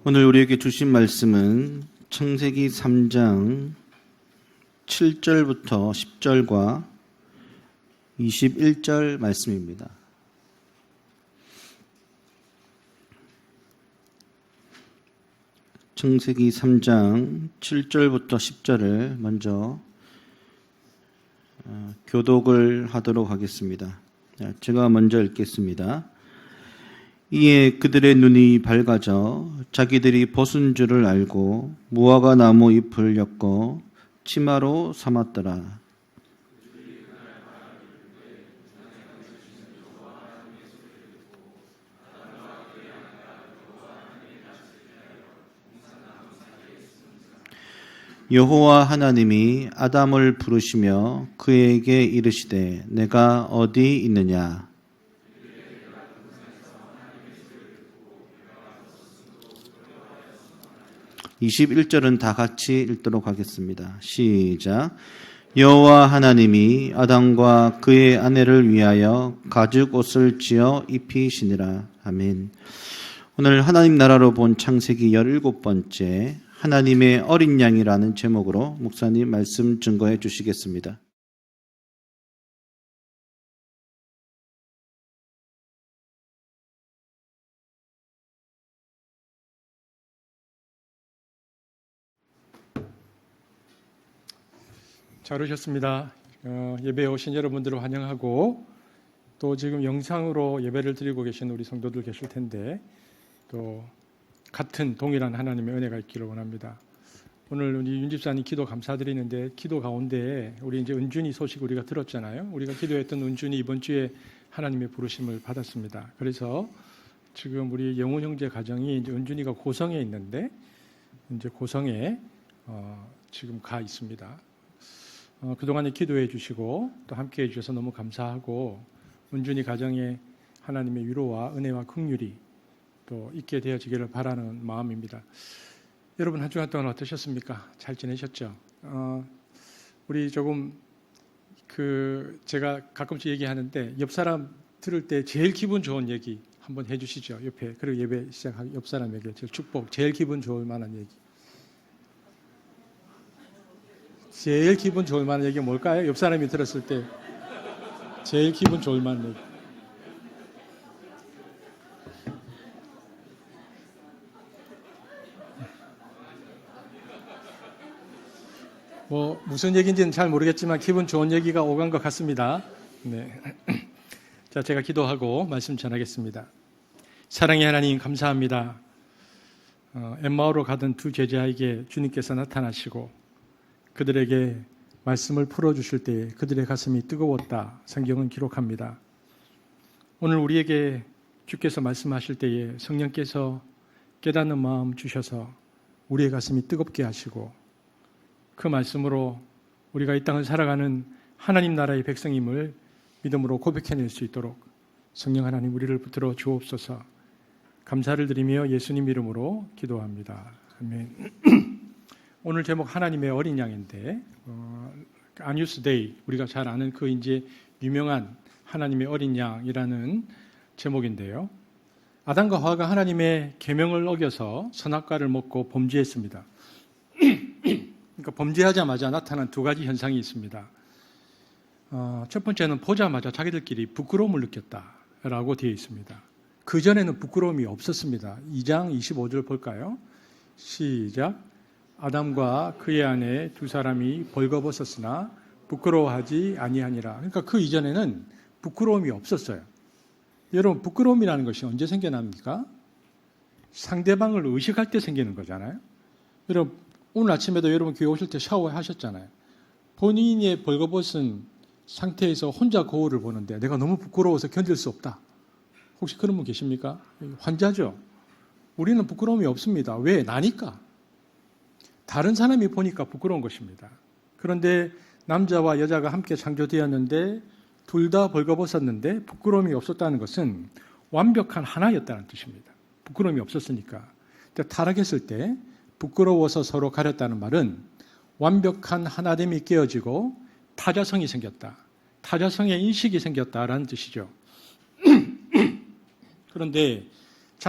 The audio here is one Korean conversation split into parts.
오늘 우리에게 주신 말씀은 창세기 3장 7절부터 10절과 21절 말씀입니다. 창세기 3장 7절부터 10절을 먼저 교독을 하도록 하겠습니다. 제가 먼저 읽겠습니다. 이에 그들의 눈이 밝아져 자기들이 벗은 줄을 알고 무화과 나무 잎을 엮어 치마로 삼았더라. 여호와 하나님이 아담을 부르시며 그에게 이르시되 내가 어디 있느냐? 21절은 다 같이 읽도록 하겠습니다. 시작. 여호와 하나님이 아담과 그의 아내를 위하여 가죽 옷을 지어 입히시니라. 아멘. 오늘 하나님 나라로 본 창세기 17번째 하나님의 어린 양이라는 제목으로 목사님 말씀 증거해 주시겠습니다. 잘 오셨습니다. 예배에 오신 여러분들을 환영하고 또 지금 영상으로 예배를 드리고 계신 우리 성도들 계실 텐데 또 같은 동일한 하나님의 은혜가 있기를 원합니다. 오늘 우리 윤 집사님 기도 감사드리는데 기도 가운데 우리 이제 은준이 소식 우리가 들었잖아요. 우리가 기도했던 은준이 이번 주에 하나님의 부르심을 받았습니다. 그래서 지금 우리 영훈 형제 가정이 이제 은준이가 고성에 있는데 이제 고성에 지금 가 있습니다. 그동안에 기도해 주시고 또 함께 해 주셔서 너무 감사하고 은준이 가정에 하나님의 위로와 은혜와 긍휼이 또 있게 되어지기를 바라는 마음입니다. 여러분 한 주간 동안 어떠셨습니까? 잘 지내셨죠? 우리 조금 제가 가끔씩 얘기하는데 옆 사람 들을 때 제일 기분 좋은 얘기 한번 해 주시죠. 옆에. 그리고 예배 시작하기 옆 사람에게 축복, 제일 기분 좋을 만한 얘기. 제일 기분 좋을 만한 얘기가 뭘까요? 옆 사람이 들었을 때 제일 기분 좋을 만한 얘기. 뭐 무슨 얘기인지는 잘 모르겠지만 기분 좋은 얘기가 오간 것 같습니다. 네. 자, 제가 기도하고 말씀 전하겠습니다. 사랑의 하나님 감사합니다. 엠마오로 가던 두 제자에게 주님께서 나타나시고 그들에게 말씀을 풀어주실 때 그들의 가슴이 뜨거웠다. 성경은 기록합니다. 오늘 우리에게 주께서 말씀하실 때에 성령께서 깨닫는 마음 주셔서 우리의 가슴이 뜨겁게 하시고 그 말씀으로 우리가 이 땅을 살아가는 하나님 나라의 백성임을 믿음으로 고백해낼 수 있도록 성령 하나님 우리를 붙들어 주옵소서. 감사를 드리며 예수님 이름으로 기도합니다. 아멘. 오늘 제목 하나님의 어린 양인데 아뉴스 데이 우리가 잘 아는 그 이제 유명한 하나님의 어린 양이라는 제목인데요. 아담과 하와가 하나님의 계명을 어겨서 선악과를 먹고 범죄했습니다. 그러니까 범죄하자마자 나타난 두 가지 현상이 있습니다. 첫 번째는 보자마자 자기들끼리 부끄러움을 느꼈다라고 되어 있습니다. 그 전에는 부끄러움이 없었습니다. 2장 25절 볼까요? 시작. 아담과 그의 아내 두 사람이 벌거벗었으나 부끄러워하지 아니하니라. 그러니까 그 이전에는 부끄러움이 없었어요. 여러분 부끄러움이라는 것이 언제 생겨납니까? 상대방을 의식할 때 생기는 거잖아요. 여러분 오늘 아침에도 여러분 교회 오실 때 샤워하셨잖아요. 본인의 벌거벗은 상태에서 혼자 거울을 보는데 내가 너무 부끄러워서 견딜 수 없다. 혹시 그런 분 계십니까? 환자죠. 우리는 부끄러움이 없습니다. 왜? 나니까. 다른 사람이 보니까 부끄러운 것입니다. 그런데 남자와 여자가 함께 창조되었는데 둘 다 벌거벗었는데 부끄러움이 없었다는 것은 완벽한 하나였다는 뜻입니다. 부끄러움이 없었으니까. 타락했을 때 부끄러워서 서로 가렸다는 말은 완벽한 하나됨이 깨어지고 타자성이 생겼다. 타자성의 인식이 생겼다라는 뜻이죠. 그런데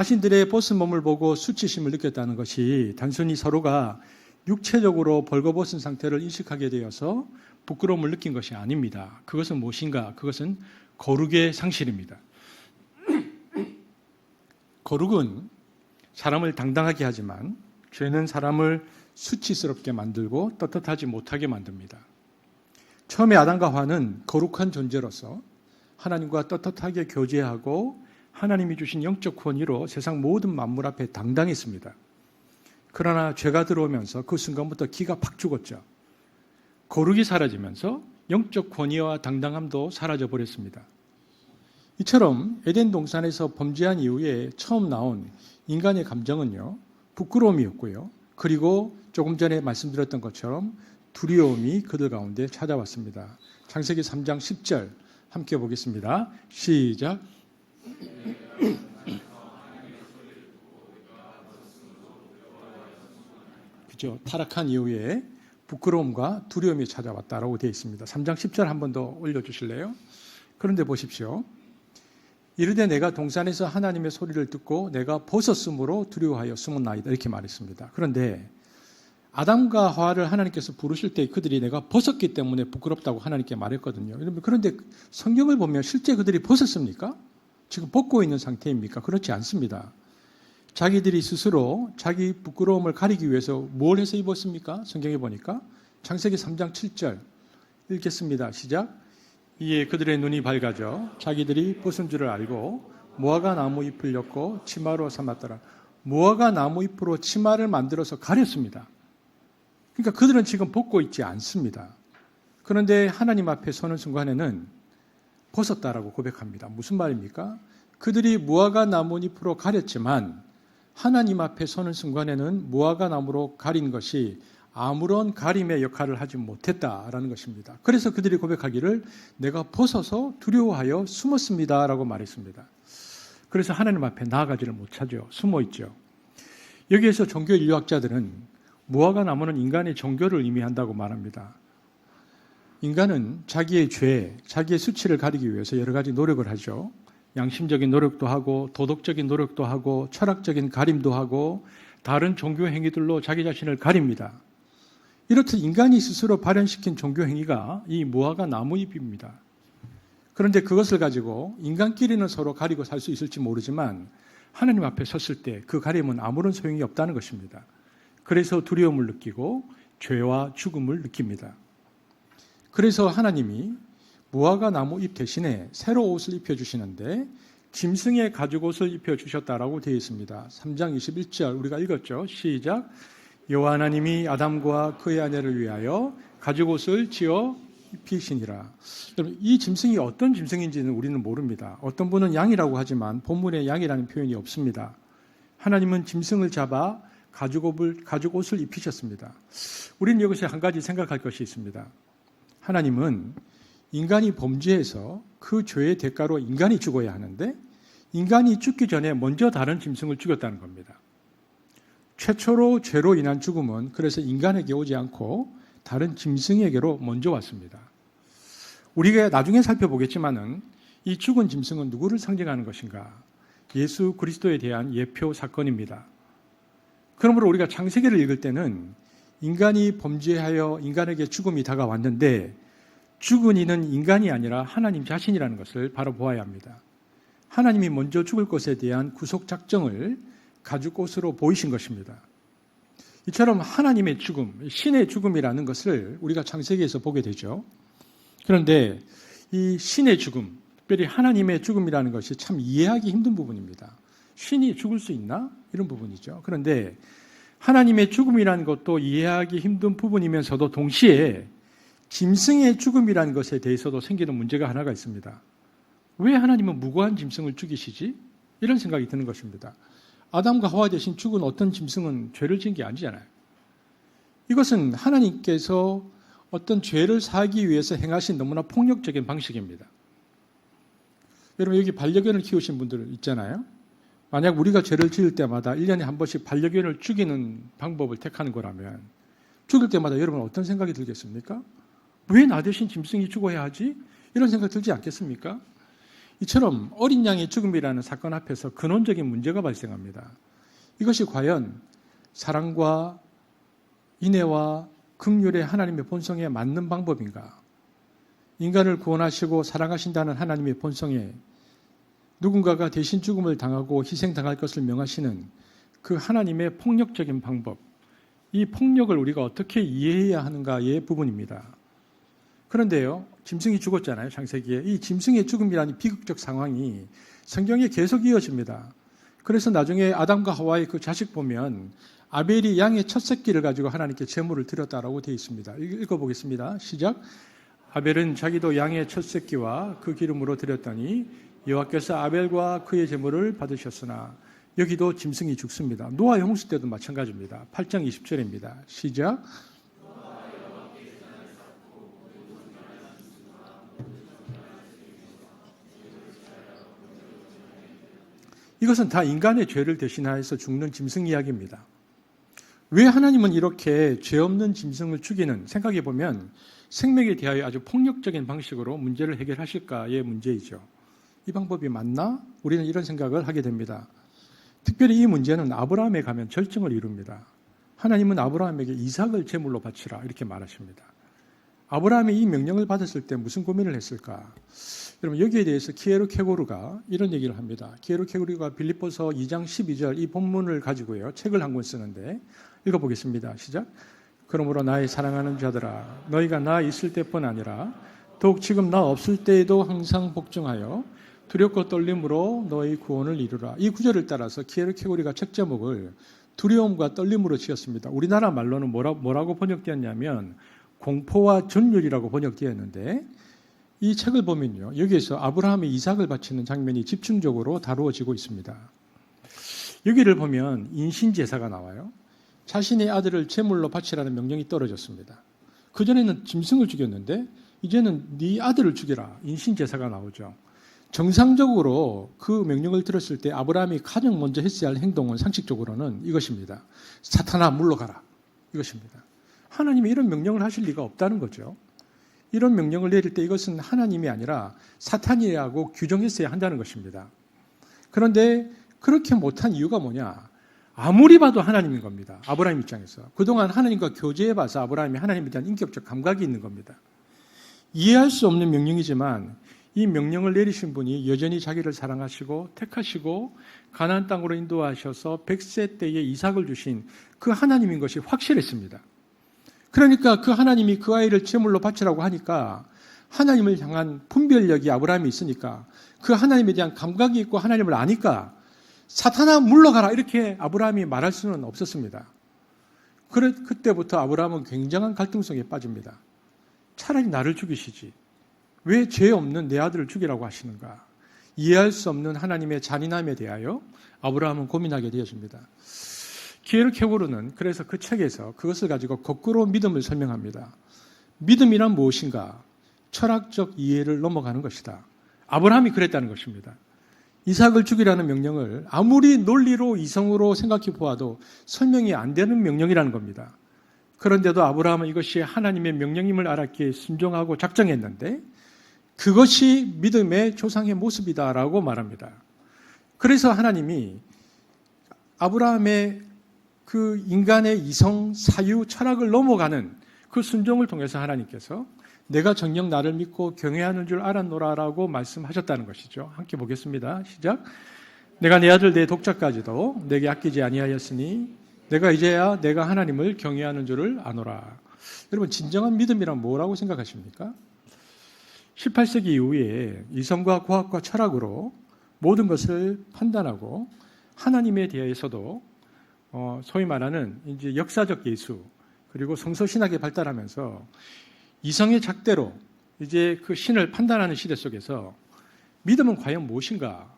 자신들의 벗은 몸을 보고 수치심을 느꼈다는 것이 단순히 서로가 육체적으로 벌거벗은 상태를 인식하게 되어서 부끄러움을 느낀 것이 아닙니다. 그것은 무엇인가? 그것은 거룩의 상실입니다. 거룩은 사람을 당당하게 하지만 죄는 사람을 수치스럽게 만들고 떳떳하지 못하게 만듭니다. 처음에 아담과 하와는 거룩한 존재로서 하나님과 떳떳하게 교제하고 하나님이 주신 영적 권위로 세상 모든 만물 앞에 당당했습니다. 그러나 죄가 들어오면서 그 순간부터 기가 팍 죽었죠. 거룩이 사라지면서 영적 권위와 당당함도 사라져 버렸습니다. 이처럼 에덴 동산에서 범죄한 이후에 처음 나온 인간의 감정은요, 부끄러움이었고요. 그리고 조금 전에 말씀드렸던 것처럼 두려움이 그들 가운데 찾아왔습니다. 창세기 3장 10절 함께 보겠습니다. 시작. 그죠? 타락한 이후에 부끄러움과 두려움이 찾아왔다라고 되어 있습니다. 3장 10절 한 번 더 올려주실래요? 그런데 보십시오. 이르되 내가 동산에서 하나님의 소리를 듣고 내가 벗었으므로 두려워하여 숨었나이다 이렇게 말했습니다. 그런데 아담과 하와를 하나님께서 부르실 때 그들이 내가 벗었기 때문에 부끄럽다고 하나님께 말했거든요. 그런데 성경을 보면 실제 그들이 벗었습니까? 지금 벗고 있는 상태입니까? 그렇지 않습니다. 자기들이 스스로 자기 부끄러움을 가리기 위해서 뭘 해서 입었습니까? 성경에 보니까 창세기 3장 7절 읽겠습니다. 시작. 이에 그들의 눈이 밝아져 자기들이 벗은 줄을 알고 무화과 나무 잎을 엮고 치마로 삼았더라. 무화과 나무 잎으로 치마를 만들어서 가렸습니다. 그러니까 그들은 지금 벗고 있지 않습니다. 그런데 하나님 앞에 서는 순간에는 벗었다라고 고백합니다. 무슨 말입니까? 그들이 무화과 나무 잎으로 가렸지만 하나님 앞에 서는 순간에는 무화과 나무로 가린 것이 아무런 가림의 역할을 하지 못했다라는 것입니다. 그래서 그들이 고백하기를 내가 벗어서 두려워하여 숨었습니다라고 말했습니다. 그래서 하나님 앞에 나아가지를 못하죠. 숨어 있죠. 여기에서 종교 인류학자들은 무화과 나무는 인간의 종교를 의미한다고 말합니다. 인간은 자기의 죄, 자기의 수치를 가리기 위해서 여러 가지 노력을 하죠. 양심적인 노력도 하고 도덕적인 노력도 하고 철학적인 가림도 하고 다른 종교 행위들로 자기 자신을 가립니다. 이렇듯 인간이 스스로 발현시킨 종교 행위가 이 무화과 나무잎입니다. 그런데 그것을 가지고 인간끼리는 서로 가리고 살 수 있을지 모르지만 하나님 앞에 섰을 때 그 가림은 아무런 소용이 없다는 것입니다. 그래서 두려움을 느끼고 죄와 죽음을 느낍니다. 그래서 하나님이 무화과 나무 잎 대신에 새로 옷을 입혀주시는데 짐승의 가죽옷을 입혀주셨다라고 되어 있습니다. 3장 21절 우리가 읽었죠. 시작. 여호와 하나님이 아담과 그의 아내를 위하여 가죽옷을 지어 입히시니라. 여러분, 이 짐승이 어떤 짐승인지는 우리는 모릅니다. 어떤 분은 양이라고 하지만 본문에 양이라는 표현이 없습니다. 하나님은 짐승을 잡아 가죽옷을 입히셨습니다. 우리는 여기서 한 가지 생각할 것이 있습니다. 하나님은 인간이 범죄해서 그 죄의 대가로 인간이 죽어야 하는데 인간이 죽기 전에 먼저 다른 짐승을 죽였다는 겁니다. 최초로 죄로 인한 죽음은 그래서 인간에게 오지 않고 다른 짐승에게로 먼저 왔습니다. 우리가 나중에 살펴보겠지만은 이 죽은 짐승은 누구를 상징하는 것인가? 예수 그리스도에 대한 예표 사건입니다. 그러므로 우리가 창세기를 읽을 때는 인간이 범죄하여 인간에게 죽음이 다가왔는데 죽은 이는 인간이 아니라 하나님 자신이라는 것을 바로 보아야 합니다. 하나님이 먼저 죽을 것에 대한 구속 작정을 가죽옷으로 보이신 것입니다. 이처럼 하나님의 죽음, 신의 죽음이라는 것을 우리가 창세기에서 보게 되죠. 그런데 이 신의 죽음, 특별히 하나님의 죽음이라는 것이 참 이해하기 힘든 부분입니다. 신이 죽을 수 있나? 이런 부분이죠. 그런데 하나님의 죽음이라는 것도 이해하기 힘든 부분이면서도 동시에 짐승의 죽음이라는 것에 대해서도 생기는 문제가 하나가 있습니다. 왜 하나님은 무고한 짐승을 죽이시지? 이런 생각이 드는 것입니다. 아담과 하와 대신 죽은 어떤 짐승은 죄를 지은 게 아니잖아요. 이것은 하나님께서 어떤 죄를 사하기 위해서 행하신 너무나 폭력적인 방식입니다. 여러분 여기 반려견을 키우신 분들 있잖아요. 만약 우리가 죄를 지을 때마다 1년에 한 번씩 반려견을 죽이는 방법을 택하는 거라면 죽일 때마다 여러분 어떤 생각이 들겠습니까? 왜 나 대신 짐승이 죽어야 하지? 이런 생각 들지 않겠습니까? 이처럼 어린 양의 죽음이라는 사건 앞에서 근원적인 문제가 발생합니다. 이것이 과연 사랑과 인애와 긍휼의 하나님의 본성에 맞는 방법인가? 인간을 구원하시고 사랑하신다는 하나님의 본성에 누군가가 대신 죽음을 당하고 희생당할 것을 명하시는 그 하나님의 폭력적인 방법, 이 폭력을 우리가 어떻게 이해해야 하는가의 부분입니다. 그런데요, 짐승이 죽었잖아요, 창세기에. 이 짐승의 죽음이라는 비극적 상황이 성경에 계속 이어집니다. 그래서 나중에 아담과 하와의 그 자식 보면 아벨이 양의 첫 새끼를 가지고 하나님께 제물을 드렸다라고 되어 있습니다. 읽어보겠습니다. 시작. 아벨은 자기도 양의 첫 새끼와 그 기름으로 드렸더니 여호와께서 아벨과 그의 제물을 받으셨으나 여기도 짐승이 죽습니다. 노아의 홍수 때도 마찬가지입니다. 8장 20절입니다. 시작. 이것은 다 인간의 죄를 대신하여서 죽는 짐승 이야기입니다. 왜 하나님은 이렇게 죄 없는 짐승을 죽이는, 생각해 보면 생명에 대하여 아주 폭력적인 방식으로 문제를 해결하실까의 문제이죠. 이 방법이 맞나? 우리는 이런 생각을 하게 됩니다. 특별히 이 문제는 아브라함에 가면 절정을 이룹니다. 하나님은 아브라함에게 이삭을 제물로 바치라 이렇게 말하십니다. 아브라함이 이 명령을 받았을 때 무슨 고민을 했을까? 여러분, 여기에 대해서 키에르케고르가 이런 얘기를 합니다. 키에르케고르가 빌립보서 2장 12절 이 본문을 가지고요, 책을 한 권 쓰는데 읽어보겠습니다. 시작. 그러므로 나의 사랑하는 자들아, 너희가 나 있을 때뿐 아니라 더욱 지금 나 없을 때에도 항상 복종하여 두렵고 떨림으로 너희 구원을 이루라. 이 구절을 따라서 키에르케고르가 책 제목을 두려움과 떨림으로 지었습니다. 우리나라 말로는 뭐라고 번역되었냐면 공포와 전율이라고 번역되었는데, 이 책을 보면요, 여기에서 아브라함이 이삭을 바치는 장면이 집중적으로 다루어지고 있습니다. 여기를 보면 인신제사가 나와요. 자신의 아들을 제물로 바치라는 명령이 떨어졌습니다. 그전에는 짐승을 죽였는데 이제는 네 아들을 죽여라, 인신제사가 나오죠. 정상적으로 그 명령을 들었을 때 아브라함이 가장 먼저 했어야 할 행동은 상식적으로는 이것입니다. 사탄아 물러가라, 이것입니다. 하나님이 이런 명령을 하실 리가 없다는 거죠. 이런 명령을 내릴 때 이것은 하나님이 아니라 사탄이라고 규정했어야 한다는 것입니다. 그런데 그렇게 못한 이유가 뭐냐? 아무리 봐도 하나님인 겁니다. 아브라함 입장에서. 그동안 하나님과 교제해봐서 아브라함이 하나님에 대한 인격적 감각이 있는 겁니다. 이해할 수 없는 명령이지만 이 명령을 내리신 분이 여전히 자기를 사랑하시고 택하시고 가나안 땅으로 인도하셔서 100세 때에 이삭을 주신 그 하나님인 것이 확실했습니다. 그러니까 그 하나님이 그 아이를 제물로 바치라고 하니까 하나님을 향한 분별력이 아브라함이 있으니까, 그 하나님에 대한 감각이 있고 하나님을 아니까 사탄아 물러가라 이렇게 아브라함이 말할 수는 없었습니다. 그때부터 아브라함은 굉장한 갈등성에 빠집니다. 차라리 나를 죽이시지, 왜 죄 없는 내 아들을 죽이라고 하시는가? 이해할 수 없는 하나님의 잔인함에 대하여 아브라함은 고민하게 되어집니다. 키에르케고르는 그래서 그 책에서 그것을 가지고 거꾸로 믿음을 설명합니다. 믿음이란 무엇인가? 철학적 이해를 넘어가는 것이다. 아브라함이 그랬다는 것입니다. 이삭을 죽이라는 명령을 아무리 논리로 이성으로 생각해 보아도 설명이 안 되는 명령이라는 겁니다. 그런데도 아브라함은 이것이 하나님의 명령임을 알았기에 순종하고 작정했는데 그것이 믿음의 조상의 모습이다라고 말합니다. 그래서 하나님이 아브라함의 그 인간의 이성, 사유, 철학을 넘어가는 그 순종을 통해서 하나님께서 내가 정녕 나를 믿고 경외하는 줄 알았노라라고 말씀하셨다는 것이죠. 함께 보겠습니다. 시작. 내가 내 아들 내 독자까지도 내게 아끼지 아니하였으니 내가 이제야 내가 하나님을 경외하는 줄을 아노라. 여러분, 진정한 믿음이란 뭐라고 생각하십니까? 18세기 이후에 이성과 과학과 철학으로 모든 것을 판단하고 하나님에 대해서도 소위 말하는 이제 역사적 예수 그리고 성서신학이 발달하면서 이성의 잣대로 이제 그 신을 판단하는 시대 속에서 믿음은 과연 무엇인가?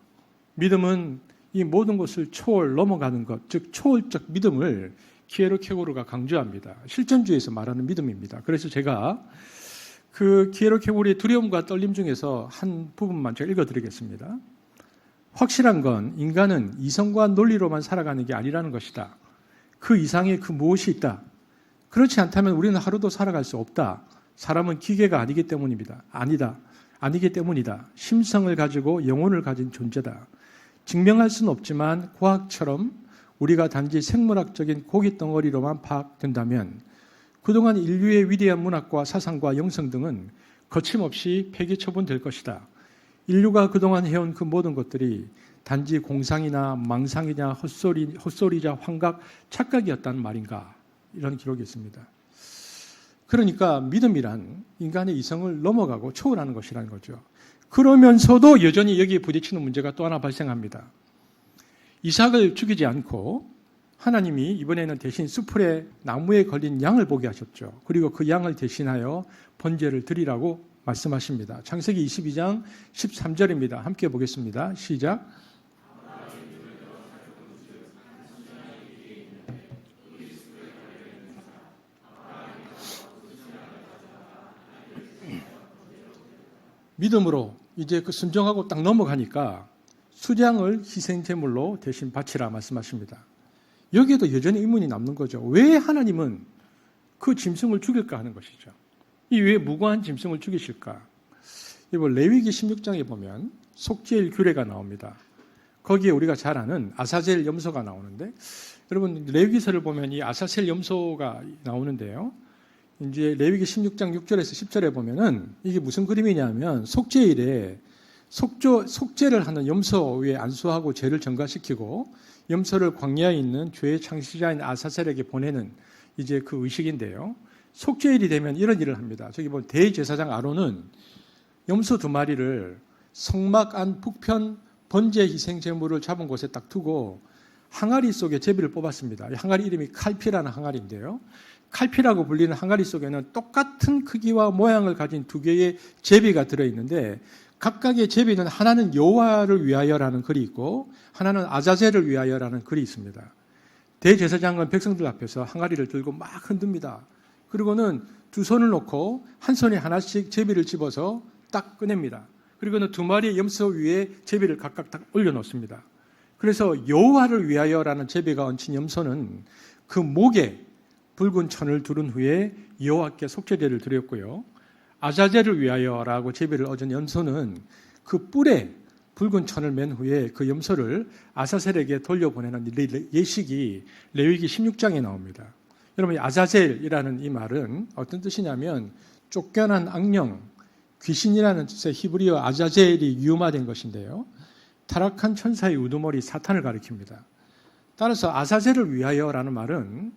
믿음은 이 모든 것을 넘어가는 것, 즉 초월적 믿음을 키에르케고르가 강조합니다. 실존주의에서 말하는 믿음입니다. 그래서 제가 그 키에르케고르의 두려움과 떨림 중에서 한 부분만 제가 읽어드리겠습니다. 확실한 건 인간은 이성과 논리로만 살아가는 게 아니라는 것이다. 그 이상의 그 무엇이 있다. 그렇지 않다면 우리는 하루도 살아갈 수 없다. 사람은 기계가 아니기 때문입니다. 아니다. 아니기 때문이다. 심성을 가지고 영혼을 가진 존재다. 증명할 수는 없지만 과학처럼 우리가 단지 생물학적인 고기 덩어리로만 파악된다면 그동안 인류의 위대한 문학과 사상과 영성 등은 거침없이 폐기 처분될 것이다. 인류가 그동안 해온 그 모든 것들이 단지 공상이나 망상이냐 헛소리자 환각, 착각이었다는 말인가? 이런 기록이 있습니다. 그러니까 믿음이란 인간의 이성을 넘어가고 초월하는 것이라는 거죠. 그러면서도 여전히 여기에 부딪히는 문제가 또 하나 발생합니다. 이삭을 죽이지 않고 하나님이 이번에는 대신 수풀에 나무에 걸린 양을 보게 하셨죠. 그리고 그 양을 대신하여 번제를 드리라고 말씀하십니다. 창세기 22장 13절입니다. 함께 보겠습니다. 시작. 믿음으로 이제 그 순종하고 딱 넘어가니까 수량을 희생제물로 대신 바치라 말씀하십니다. 여기에도 여전히 의문이 남는 거죠. 왜 하나님은 그 짐승을 죽일까 하는 것이죠. 이 왜 무고한 짐승을 죽이실까? 이번 레위기 16장에 보면 속죄일 규례가 나옵니다. 거기에 우리가 잘 아는 아사젤 염소가 나오는데, 여러분 레위기서를 보면 이 아사셀 염소가 나오는데요. 이제 레위기 16장 6절에서 10절에 보면은 이게 무슨 그림이냐면 속죄일에 속죄를 하는 염소 위에 안수하고 죄를 전가시키고 염소를 광야에 있는 죄의 창시자인 아사셀에게 보내는 이제 그 의식인데요. 속죄일이 되면 이런 일을 합니다. 저기 보면 대제사장 아론은 염소 2마리를 성막 안 북편 번제 희생 제물을 잡은 곳에 딱 두고 항아리 속에 제비를 뽑았습니다. 이 항아리 이름이 칼피라는 항아리인데요. 칼피라고 불리는 항아리 속에는 똑같은 크기와 모양을 가진 2개의 제비가 들어있는데 각각의 제비는 하나는 여호와를 위하여라는 글이 있고 하나는 아자젤을 위하여라는 글이 있습니다. 대제사장은 백성들 앞에서 항아리를 들고 막 흔듭니다. 그리고는 2손을 놓고 한 손에 하나씩 제비를 집어서 딱 꺼냅니다. 그리고는 2마리의 염소 위에 제비를 각각 딱 올려놓습니다. 그래서 여호와를 위하여라는 제비가 얹힌 염소는 그 목에 붉은 천을 두른 후에 여호와께 속죄제를 드렸고요. 아자젤을 위하여라고 제비를 얹은 염소는 그 뿔에 붉은 천을 맨 후에 그 염소를 아사셀에게 돌려보내는 예식이 레위기 16장에 나옵니다. 여러분 아자젤이라는 이 말은 어떤 뜻이냐면 쫓겨난 악령, 귀신이라는 뜻의 히브리어 아자젤이 유음화된 것인데요. 타락한 천사의 우두머리 사탄을 가리킵니다. 따라서 아자젤을 위하여라는 말은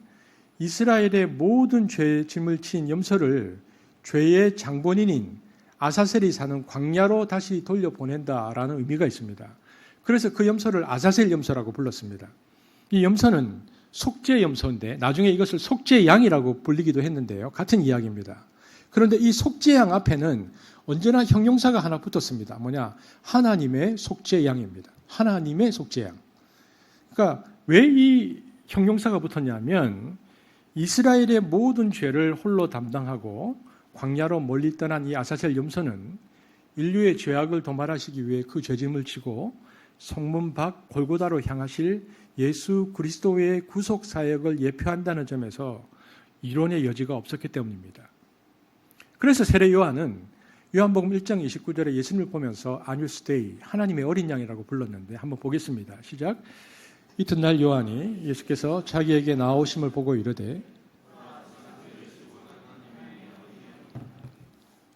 이스라엘의 모든 죄의 짐을 진 염소를 죄의 장본인인 아사셀이 사는 광야로 다시 돌려보낸다라는 의미가 있습니다. 그래서 그 염소를 아사셀 염소라고 불렀습니다. 이 염소는 속죄 염소인데 나중에 이것을 속죄양이라고 불리기도 했는데요. 같은 이야기입니다. 그런데 이 속죄양 앞에는 언제나 형용사가 하나 붙었습니다. 뭐냐? 하나님의 속죄양입니다. 하나님의 속죄양. 그러니까 왜 이 형용사가 붙었냐면 이스라엘의 모든 죄를 홀로 담당하고 광야로 멀리 떠난 이 아사셀 염소는 인류의 죄악을 도말하시기 위해 그 죄짐을 지고 성문 밖 골고다로 향하실 예수 그리스도의 구속 사역을 예표한다는 점에서 이론의 여지가 없었기 때문입니다. 그래서 세례 요한은 요한복음 1장 29절에 예수님을 보면서 아뉴스데이, 하나님의 어린 양이라고 불렀는데 한번 보겠습니다. 시작. 이튿날 요한이 예수께서 자기에게 나오심을 보고 이르되,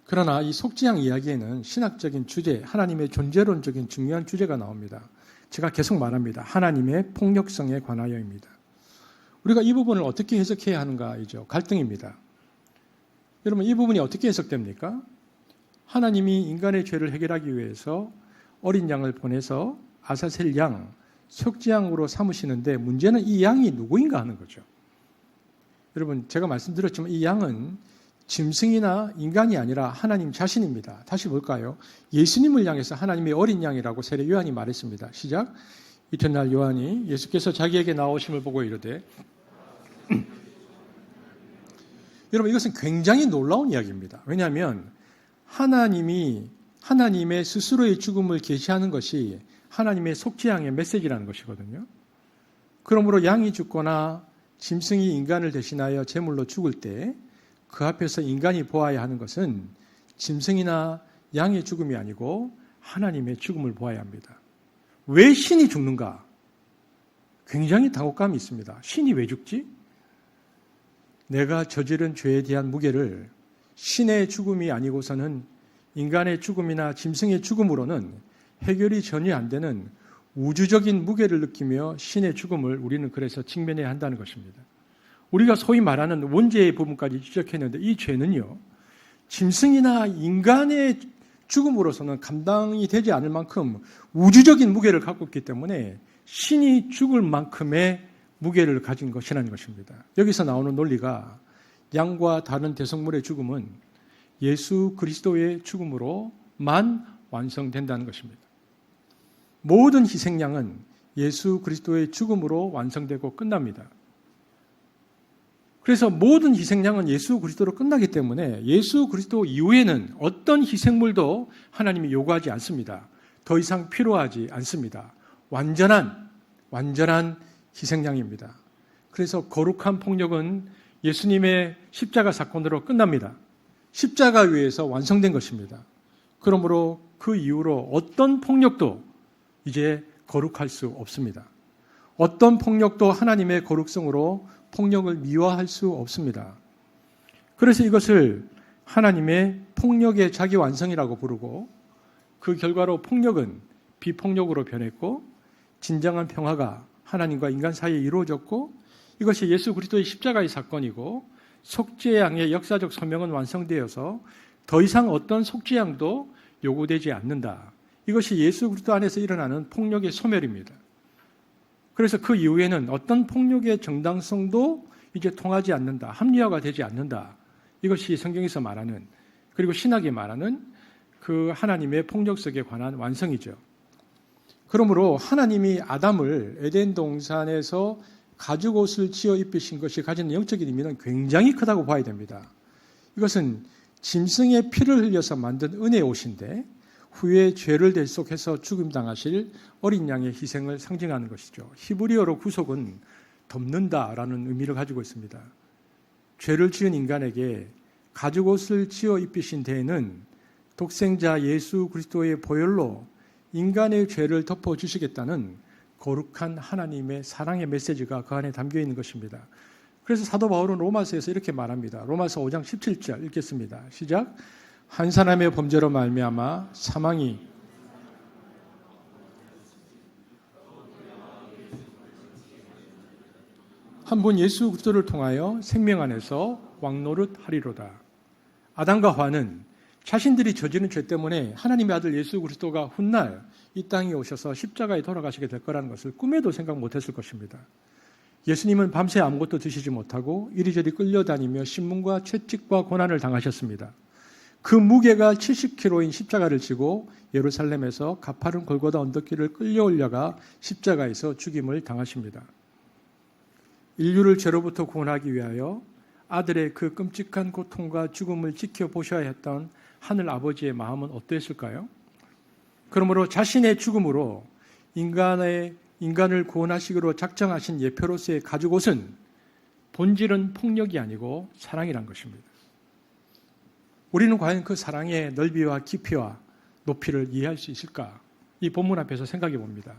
그러나 이 속죄양 이야기에는 신학적인 주제, 하나님의 존재론적인 중요한 주제가 나옵니다. 제가 계속 말합니다. 하나님의 폭력성에 관하여입니다. 우리가 이 부분을 어떻게 해석해야 하는가이죠. 갈등입니다. 여러분 이 부분이 어떻게 해석됩니까? 하나님이 인간의 죄를 해결하기 위해서 어린 양을 보내서 아사셀 양, 속죄양으로 삼으시는데 문제는 이 양이 누구인가 하는 거죠. 여러분 제가 말씀드렸지만 이 양은 짐승이나 인간이 아니라 하나님 자신입니다. 다시 볼까요? 예수님을 향해서 하나님의 어린 양이라고 세례 요한이 말했습니다. 시작. 이튿날 요한이 예수께서 자기에게 나오심을 보고 이르되 여러분 이것은 굉장히 놀라운 이야기입니다. 왜냐하면 하나님이 하나님의 스스로의 죽음을 계시하는 것이 하나님의 속죄양의 메시지라는 것이거든요. 그러므로 양이 죽거나 짐승이 인간을 대신하여 제물로 죽을 때 그 앞에서 인간이 보아야 하는 것은 짐승이나 양의 죽음이 아니고 하나님의 죽음을 보아야 합니다. 왜 신이 죽는가? 굉장히 당혹감이 있습니다. 신이 왜 죽지? 내가 저지른 죄에 대한 무게를 신의 죽음이 아니고서는 인간의 죽음이나 짐승의 죽음으로는 해결이 전혀 안 되는 우주적인 무게를 느끼며 신의 죽음을 우리는 그래서 직면해야 한다는 것입니다. 우리가 소위 말하는 원죄의 부분까지 지적했는데 이 죄는요, 짐승이나 인간의 죽음으로서는 감당이 되지 않을 만큼 우주적인 무게를 갖고 있기 때문에 신이 죽을 만큼의 무게를 가진 것이라는 것입니다. 여기서 나오는 논리가 양과 다른 대성물의 죽음은 예수 그리스도의 죽음으로만 완성된다는 것입니다. 모든 희생양은 예수 그리스도의 죽음으로 완성되고 끝납니다. 그래서 모든 희생양은 예수 그리스도로 끝나기 때문에 예수 그리스도 이후에는 어떤 희생물도 하나님이 요구하지 않습니다. 더 이상 필요하지 않습니다. 완전한 희생양입니다. 그래서 거룩한 폭력은 예수님의 십자가 사건으로 끝납니다. 십자가 위에서 완성된 것입니다. 그러므로 그 이후로 어떤 폭력도 이제 거룩할 수 없습니다. 어떤 폭력도 하나님의 거룩성으로 폭력을 미화할 수 없습니다. 그래서 이것을 하나님의 폭력의 자기 완성이라고 부르고 그 결과로 폭력은 비폭력으로 변했고 진정한 평화가 하나님과 인간 사이에 이루어졌고 이것이 예수 그리스도의 십자가의 사건이고 속죄양의 역사적 소명은 완성되어서 더 이상 어떤 속죄양도 요구되지 않는다. 이것이 예수 그리스도 안에서 일어나는 폭력의 소멸입니다. 그래서 그 이후에는 어떤 폭력의 정당성도 이제 통하지 않는다. 합리화가 되지 않는다. 이것이 성경에서 말하는 그리고 신학이 말하는 그 하나님의 폭력성에 관한 완성이죠. 그러므로 하나님이 아담을 에덴 동산에서 가죽옷을 지어 입히신 것이 가지는 영적인 의미는 굉장히 크다고 봐야 됩니다. 이것은 짐승의 피를 흘려서 만든 은혜의 옷인데 후에 죄를 대속해서 죽임당하실 어린 양의 희생을 상징하는 것이죠. 히브리어로 구속은 덮는다라는 의미를 가지고 있습니다. 죄를 지은 인간에게 가죽옷을 지어 입히신 데에는 독생자 예수 그리스도의 보혈로 인간의 죄를 덮어주시겠다는 거룩한 하나님의 사랑의 메시지가 그 안에 담겨 있는 것입니다. 그래서 사도 바울은 로마서에서 이렇게 말합니다. 로마서 5장 17절 읽겠습니다. 시작. 한 사람의 범죄로 말미암아 사망이 한 분 예수 그리스도를 통하여 생명 안에서 왕노릇하리로다. 아담과 하와는 자신들이 저지른 죄 때문에 하나님의 아들 예수 그리스도가 훗날 이 땅에 오셔서 십자가에 돌아가시게 될 거라는 것을 꿈에도 생각 못했을 것입니다. 예수님은 밤새 아무것도 드시지 못하고 이리저리 끌려다니며 신문과 채찍과 고난을 당하셨습니다. 그 무게가 70kg인 십자가를 지고 예루살렘에서 가파른 골고다 언덕길을 끌려올려가 십자가에서 죽임을 당하십니다. 인류를 죄로부터 구원하기 위하여 아들의 그 끔찍한 고통과 죽음을 지켜보셔야 했던 하늘 아버지의 마음은 어떠했을까요? 그러므로 자신의 죽음으로 인간을 구원하시기로 작정하신 예표로서의 가죽옷은 본질은 폭력이 아니고 사랑이란 것입니다. 우리는 과연 그 사랑의 넓이와 깊이와 높이를 이해할 수 있을까? 이 본문 앞에서 생각해 봅니다.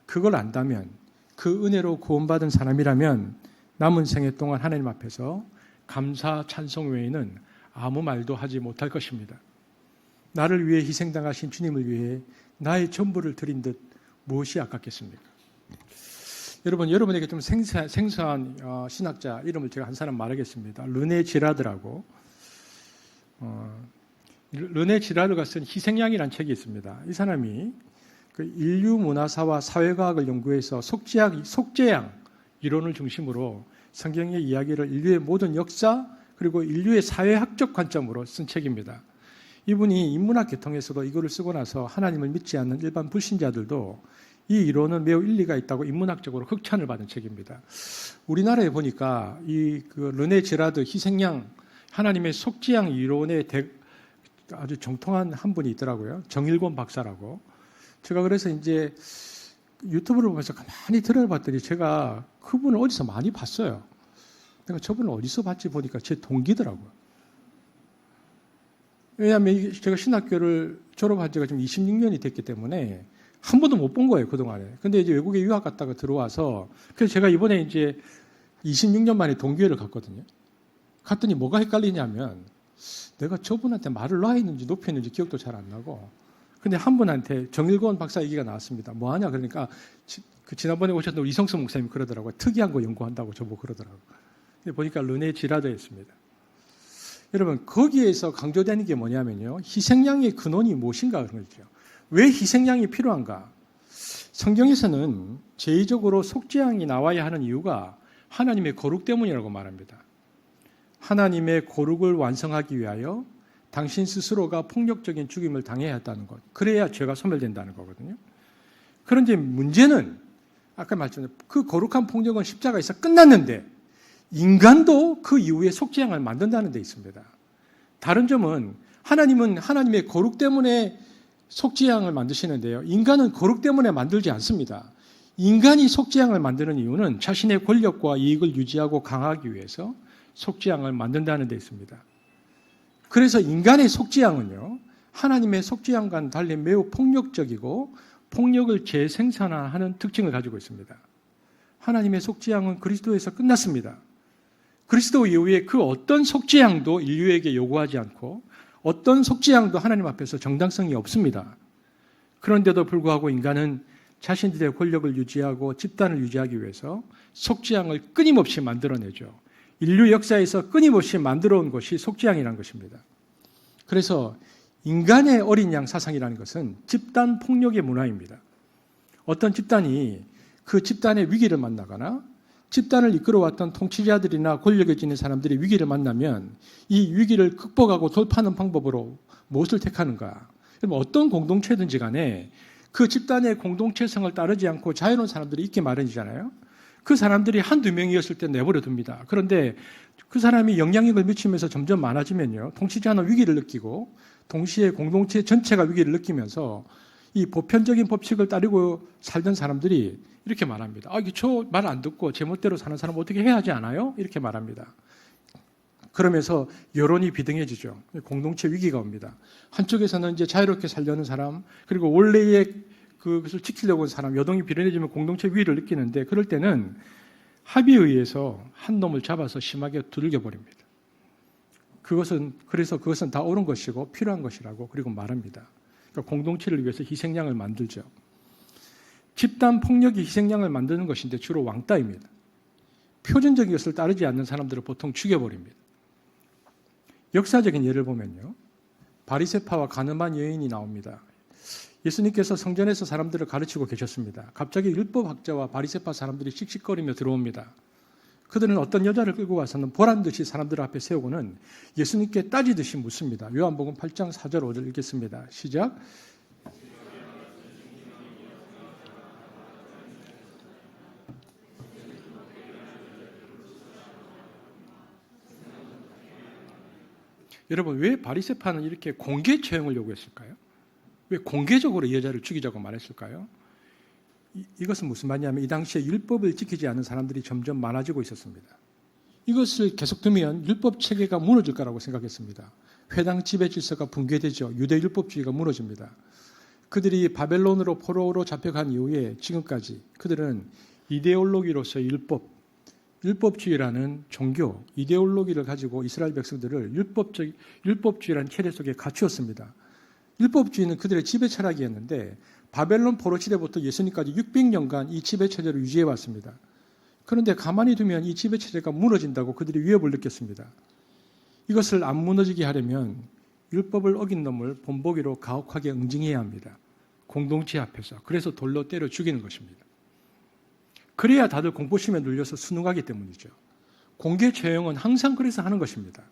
그걸 안다면, 그 은혜로 구원받은 사람이라면 남은 생애 동안 하나님 앞에서 감사 찬송 외에는 아무 말도 하지 못할 것입니다. 나를 위해 희생당하신 주님을 위해 나의 전부를 드린 듯 무엇이 아깝겠습니까? 여러분에게 좀 생소한 신학자 이름을 제가 한 사람 말하겠습니다. 르네 지라드라고. 르네 지라드가 쓴 희생양이라는 책이 있습니다. 이 사람이 그 인류 문화사와 사회과학을 연구해서 속죄양 이론을 중심으로 성경의 이야기를 인류의 모든 역사 그리고 인류의 사회학적 관점으로 쓴 책입니다. 이분이 인문학 계통에서도 이거를 쓰고 나서 하나님을 믿지 않는 일반 불신자들도 이 이론은 매우 일리가 있다고 인문학적으로 흑찬을 받은 책입니다. 우리나라에 보니까 그 르네 지라드 희생양 하나님의 속죄양 이론에 아주 정통한 한 분이 있더라고요. 정일권 박사라고. 제가 그래서 이제 유튜브를 보면서 가만히 들어봤더니 제가 그분을 어디서 많이 봤어요. 내가 저분을 어디서 봤지 보니까 제 동기더라고요. 왜냐하면 제가 신학교를 졸업한 지가 지금 26년이 됐기 때문에 한 번도 못 본 거예요, 그동안에. 근데 이제 외국에 유학 갔다가 들어와서, 그래서 제가 이번에 이제 26년 만에 동교회를 갔거든요. 갔더니 뭐가 헷갈리냐면, 내가 저분한테 말을 놔있는지 높였는지 기억도 잘 안 나고, 근데 한 분한테 정일권 박사 얘기가 나왔습니다. 뭐 하냐? 그러니까, 지난번에 오셨던 우리 이성수 목사님이 그러더라고요. 특이한 거 연구한다고 저보고 그러더라고요. 근데 보니까 르네 지라드였습니다. 여러분, 거기에서 강조되는 게 뭐냐면요. 희생양의 근원이 무엇인가 그런 거죠. 왜 희생양이 필요한가? 성경에서는 제의적으로 속죄양이 나와야 하는 이유가 하나님의 거룩 때문이라고 말합니다. 하나님의 거룩을 완성하기 위하여 당신 스스로가 폭력적인 죽임을 당해야 했다는 것. 그래야 죄가 소멸된다는 거거든요. 그런데 문제는 아까 말씀드린 그 거룩한 폭력은 십자가에서 끝났는데 인간도 그 이후에 속죄양을 만든다는 데 있습니다. 다른 점은 하나님은 하나님의 거룩 때문에 속죄양을 만드시는데요. 인간은 거룩 때문에 만들지 않습니다. 인간이 속죄양을 만드는 이유는 자신의 권력과 이익을 유지하고 강화하기 위해서 속죄양을 만든다는 데 있습니다. 그래서 인간의 속죄양은요, 하나님의 속죄양과는 달리 매우 폭력적이고 폭력을 재생산하는 특징을 가지고 있습니다. 하나님의 속죄양은 그리스도에서 끝났습니다. 그리스도 이후에 그 어떤 속죄양도 인류에게 요구하지 않고 어떤 속죄양도 하나님 앞에서 정당성이 없습니다. 그런데도 불구하고 인간은 자신들의 권력을 유지하고 집단을 유지하기 위해서 속죄양을 끊임없이 만들어내죠. 인류 역사에서 끊임없이 만들어온 것이 속죄양이라는 것입니다. 그래서 인간의 어린 양 사상이라는 것은 집단 폭력의 문화입니다. 어떤 집단이 그 집단의 위기를 만나거나 집단을 이끌어왔던 통치자들이나 권력에 지닌 사람들이 위기를 만나면 이 위기를 극복하고 돌파하는 방법으로 무엇을 택하는가? 어떤 공동체든지 간에 그 집단의 공동체성을 따르지 않고 자유로운 사람들이 있기 마련이잖아요. 그 사람들이 한두 명이었을 때 내버려 둡니다. 그런데 그 사람이 영향력을 미치면서 점점 많아지면요. 통치자는 위기를 느끼고 동시에 공동체 전체가 위기를 느끼면서 이 보편적인 법칙을 따르고 살던 사람들이 이렇게 말합니다. 저 말 안 듣고 제멋대로 사는 사람 어떻게 해야 하지 않아요? 이렇게 말합니다. 그러면서 여론이 비등해지죠. 공동체 위기가 옵니다. 한쪽에서는 이제 자유롭게 살려는 사람, 그리고 원래의 그것을 지키려고 하는 사람, 여동이 비련해지면 공동체 위기를 느끼는데 그럴 때는 합의에 의해서 한 놈을 잡아서 심하게 두들겨 버립니다. 그래서 그것은 다 옳은 것이고 필요한 것이라고 그리고 말합니다. 그러니까 공동체를 위해서 희생양을 만들죠. 집단 폭력이 희생양을 만드는 것인데 주로 왕따입니다. 표준적인 것을 따르지 않는 사람들을 보통 죽여버립니다. 역사적인 예를 보면요. 바리새파와 가늠한 여인이 나옵니다. 예수님께서 성전에서 사람들을 가르치고 계셨습니다. 갑자기 율법학자와 바리새파 사람들이 씩씩거리며 들어옵니다. 그들은 어떤 여자를 끌고 와서는 보란듯이 사람들 앞에 세우고는 예수님께 따지듯이 묻습니다. 요한복음 8장 4절 5절 읽겠습니다. 시작. 여러분, 왜 바리새파는 이렇게 공개 처형을 요구했을까요? 왜 공개적으로 이 여자를 죽이자고 말했을까요? 이것은 무슨 말이냐면 이 당시에 율법을 지키지 않는 사람들이 점점 많아지고 있었습니다. 이것을 계속 두면 율법 체계가 무너질 거라고 생각했습니다. 회당 지배 질서가 붕괴되죠. 유대 율법주의가 무너집니다. 그들이 바벨론으로 포로로 잡혀간 이후에 지금까지 그들은 이데올로기로서의 율법주의라는 종교, 이데올로기를 가지고 이스라엘 백성들을 율법주의라는 체계 속에 갖추었습니다. 율법주의는 그들의 지배 철학이었는데 바벨론 포로 시대부터 예수님까지 600년간 이 지배 체제를 유지해 왔습니다. 그런데 가만히 두면 이 지배 체제가 무너진다고 그들이 위협을 느꼈습니다. 이것을 안 무너지게 하려면 율법을 어긴 놈을 본보기로 가혹하게 응징해야 합니다. 공동체 앞에서. 그래서 돌로 때려 죽이는 것입니다. 그래야 다들 공포심에 눌려서 순응하기 때문이죠. 공개 처형은 항상 그래서 하는 것입니다.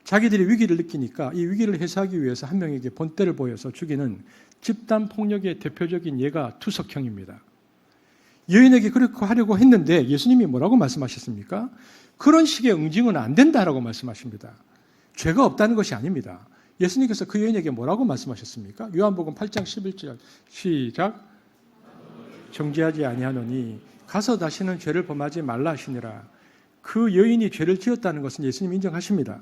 자기들이 위기를 느끼니까 이 위기를 해소하기 위해서 한 명에게 본때를 보여서 죽이는 집단 폭력의 대표적인 예가 투석형입니다. 여인에게 그렇게 하려고 했는데 예수님이 뭐라고 말씀하셨습니까? 그런 식의 응징은 안 된다라고 말씀하십니다. 죄가 없다는 것이 아닙니다. 예수님께서 그 여인에게 뭐라고 말씀하셨습니까? 요한복음 8장 11절 시작. 정죄하지 아니하노니 가서 다시는 죄를 범하지 말라 하시니라. 그 여인이 죄를 지었다는 것은 예수님이 인정하십니다.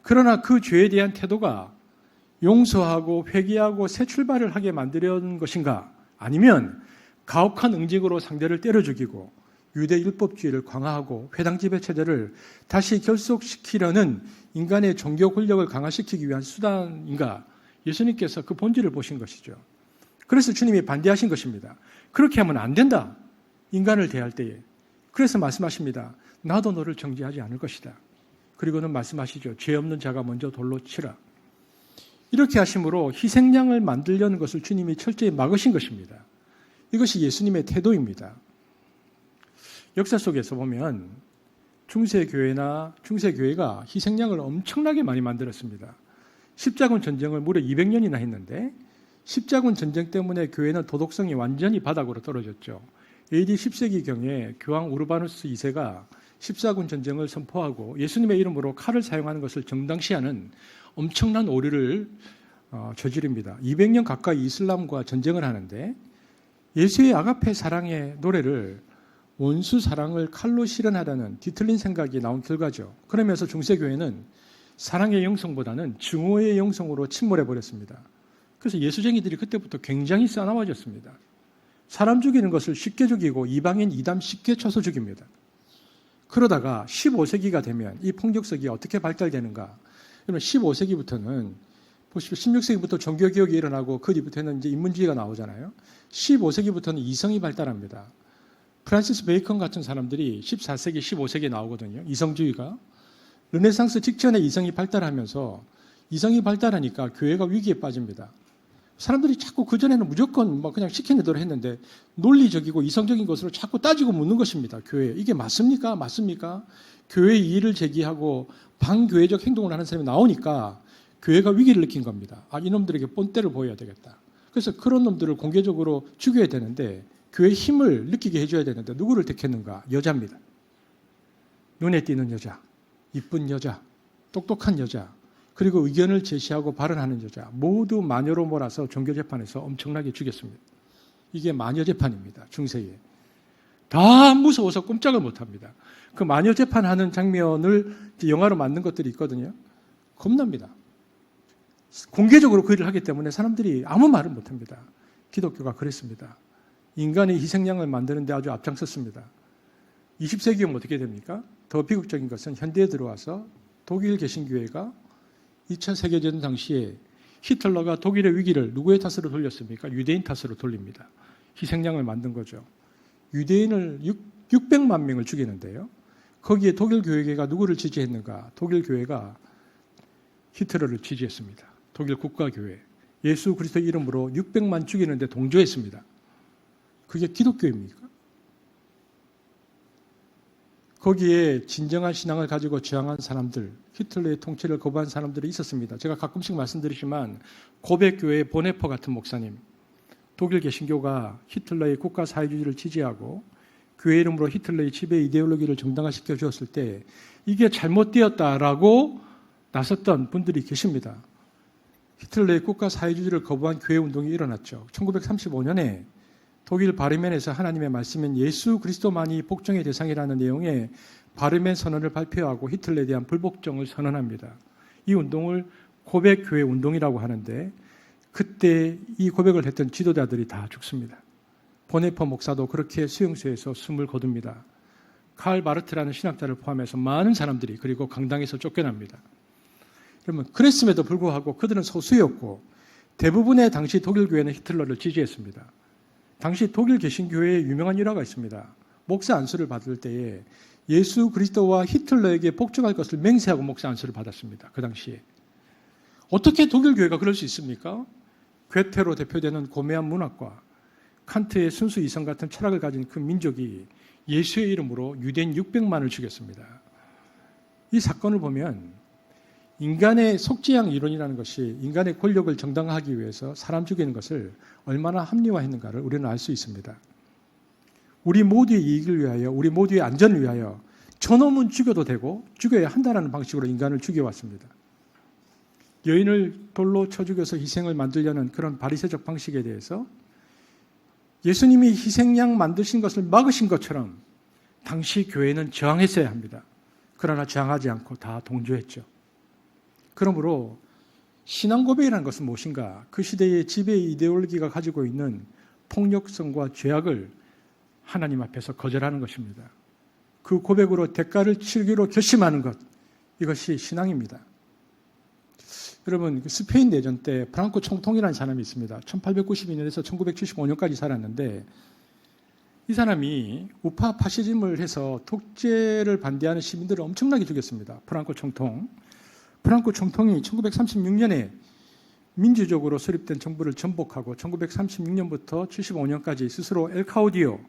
그러나 그 죄에 대한 태도가 용서하고 회개하고 새 출발을 하게 만들려는 것인가? 아니면 가혹한 응징으로 상대를 때려 죽이고 유대 율법주의를 강화하고 회당 지배 체제를 다시 결속시키려는 인간의 종교 권력을 강화시키기 위한 수단인가? 예수님께서 그 본질을 보신 것이죠. 그래서 주님이 반대하신 것입니다. 그렇게 하면 안 된다. 인간을 대할 때에. 그래서 말씀하십니다. 나도 너를 정죄하지 않을 것이다. 그리고는 말씀하시죠. 죄 없는 자가 먼저 돌로 치라. 이렇게 하심으로 희생양을 만들려는 것을 주님이 철저히 막으신 것입니다. 이것이 예수님의 태도입니다. 역사 속에서 보면 중세교회가 희생양을 엄청나게 많이 만들었습니다. 십자군 전쟁을 무려 200년이나 했는데 십자군 전쟁 때문에 교회는 도덕성이 완전히 바닥으로 떨어졌죠. AD 10세기경에 교황 우르바누스 2세가 십자군 전쟁을 선포하고 예수님의 이름으로 칼을 사용하는 것을 정당시하는 엄청난 오류를 저지릅니다. 200년 가까이 이슬람과 전쟁을 하는데 예수의 아가페 사랑의 노래를 원수 사랑을 칼로 실현하려는 뒤틀린 생각이 나온 결과죠. 그러면서 중세교회는 사랑의 영성보다는 증오의 영성으로 침몰해버렸습니다. 그래서 예수쟁이들이 그때부터 굉장히 싸나워졌습니다. 사람 죽이는 것을 쉽게 죽이고 이방인 이담 쉽게 쳐서 죽입니다. 그러다가 15세기가 되면 이 폭력성이 어떻게 발달되는가? 그러면 15세기부터는 보십시오. 16세기부터 종교개혁이 일어나고 그 뒤부터는 이제 인문주의가 나오잖아요. 15세기부터는 이성이 발달합니다. 프란시스 베이컨 같은 사람들이 14세기, 15세기에 나오거든요. 이성주의가. 르네상스 직전에 이성이 발달하면서 이성이 발달하니까 교회가 위기에 빠집니다. 사람들이 자꾸 그전에는 무조건 그냥 시키는 대로 했는데 논리적이고 이성적인 것으로 자꾸 따지고 묻는 것입니다. 교회. 이게 맞습니까? 맞습니까? 교회 이의를 제기하고 반교회적 행동을 하는 사람이 나오니까 교회가 위기를 느낀 겁니다. 이놈들에게 본때를 보여야 되겠다. 그래서 그런 놈들을 공개적으로 죽여야 되는데 교회의 힘을 느끼게 해줘야 되는데 누구를 택했는가? 여자입니다. 눈에 띄는 여자, 이쁜 여자, 똑똑한 여자, 그리고 의견을 제시하고 발언하는 여자 모두 마녀로 몰아서 종교재판에서 엄청나게 죽였습니다. 이게 마녀재판입니다. 중세에. 다 무서워서 꼼짝을 못합니다. 그 마녀재판하는 장면을 영화로 만든 것들이 있거든요. 겁납니다. 공개적으로 그 일을 하기 때문에 사람들이 아무 말을 못합니다. 기독교가 그랬습니다. 인간의 희생양을 만드는 데 아주 앞장섰습니다. 20세기에 어떻게 됩니까? 더 비극적인 것은 현대에 들어와서 독일 개신교회가 2차 세계대전 당시에 히틀러가 독일의 위기를 누구의 탓으로 돌렸습니까? 유대인 탓으로 돌립니다. 희생양을 만든 거죠. 유대인을 600만 명을 죽이는데요. 거기에 독일 교회가 누구를 지지했는가? 독일 교회가 히틀러를 지지했습니다. 독일 국가교회. 예수 그리스도의 이름으로 600만 죽이는데 동조했습니다. 그게 기독교입니까? 거기에 진정한 신앙을 가지고 저항한 사람들, 히틀러의 통치를 거부한 사람들이 있었습니다. 제가 가끔씩 말씀드리지만 고백교회의 보네퍼 같은 목사님, 독일 개신교가 히틀러의 국가 사회주의를 지지하고 교회 이름으로 히틀러의 지배 이데올로기를 정당화시켜 주었을 때 이게 잘못되었다라고 나섰던 분들이 계십니다. 히틀러의 국가 사회주의를 거부한 교회 운동이 일어났죠. 1935년에 독일 바르멘에서 하나님의 말씀인 예수 그리스도만이 복종의 대상이라는 내용의 바르멘 선언을 발표하고 히틀러에 대한 불복종을 선언합니다. 이 운동을 고백교회 운동이라고 하는데 그때 이 고백을 했던 지도자들이 다 죽습니다. 보네퍼 목사도 그렇게 수용소에서 숨을 거둡니다. 칼 바르트라는 신학자를 포함해서 많은 사람들이 그리고 강당에서 쫓겨납니다. 그러면 그랬음에도 불구하고 그들은 소수였고 대부분의 당시 독일 교회는 히틀러를 지지했습니다. 당시 독일 개신교회에 유명한 일화가 있습니다. 목사 안수를 받을 때에 예수 그리스도와 히틀러에게 복종할 것을 맹세하고 목사 안수를 받았습니다. 그 당시에. 어떻게 독일 교회가 그럴 수 있습니까? 괴테로 대표되는 고매한 문학과 칸트의 순수 이성 같은 철학을 가진 그 민족이 예수의 이름으로 유대인 600만을 죽였습니다. 이 사건을 보면 인간의 속죄양 이론이라는 것이 인간의 권력을 정당화하기 위해서 사람 죽이는 것을 얼마나 합리화했는가를 우리는 알 수 있습니다. 우리 모두의 이익을 위하여, 우리 모두의 안전을 위하여 저놈은 죽여도 되고 죽여야 한다는 방식으로 인간을 죽여왔습니다. 여인을 돌로 쳐 죽여서 희생을 만들려는 그런 바리새적 방식에 대해서 예수님이 희생양 만드신 것을 막으신 것처럼 당시 교회는 저항했어야 합니다. 그러나 저항하지 않고 다 동조했죠. 그러므로 신앙 고백이라는 것은 무엇인가? 그 시대의 지배 이데올로기가 가지고 있는 폭력성과 죄악을 하나님 앞에서 거절하는 것입니다. 그 고백으로 대가를 치르기로 결심하는 것, 이것이 신앙입니다. 여러분, 스페인 내전 때 프랑코 총통이라는 사람이 있습니다. 1892년에서 1975년까지 살았는데 이 사람이 우파 파시즘을 해서 독재를 반대하는 시민들을 엄청나게 죽였습니다. 프랑코 총통. 프랑코 총통이 1936년에 민주적으로 수립된 정부를 전복하고 1936년부터 75년까지 스스로 엘 카우디오,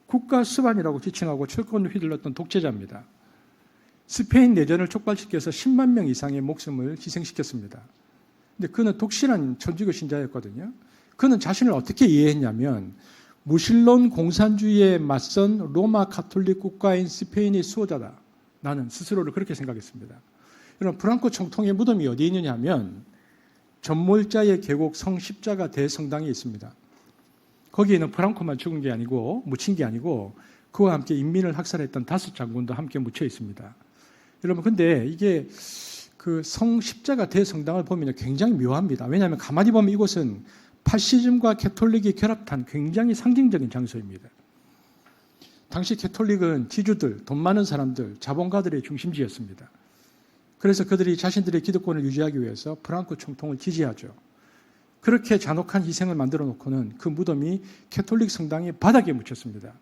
국가 수반이라고 지칭하고 철권을 휘둘렀던 독재자입니다. 스페인 내전을 촉발시켜서 10만 명 이상의 목숨을 희생시켰습니다. 근데 그는 독실한 천주교 신자였거든요. 그는 자신을 어떻게 이해했냐면 무신론 공산주의에 맞선 로마 가톨릭 국가인 스페인의 수호자다. 나는 스스로를 그렇게 생각했습니다. 여러분, 프랑코 총통의 무덤이 어디에 있느냐 하면 전몰자의 계곡 성십자가 대성당이 있습니다. 거기에는 프랑코만 죽은 게 아니고 묻힌 게 아니고 그와 함께 인민을 학살했던 5 장군도 함께 묻혀 있습니다. 여러분, 근데 이게 그 성십자가 대성당을 보면 굉장히 묘합니다. 왜냐하면 가만히 보면 이곳은 파시즘과 캐톨릭이 결합한 굉장히 상징적인 장소입니다. 당시 캐톨릭은 지주들, 돈 많은 사람들, 자본가들의 중심지였습니다. 그래서 그들이 자신들의 기득권을 유지하기 위해서 프랑코 총통을 지지하죠. 그렇게 잔혹한 희생을 만들어 놓고는 그 무덤이 캐톨릭 성당의 바닥에 묻혔습니다.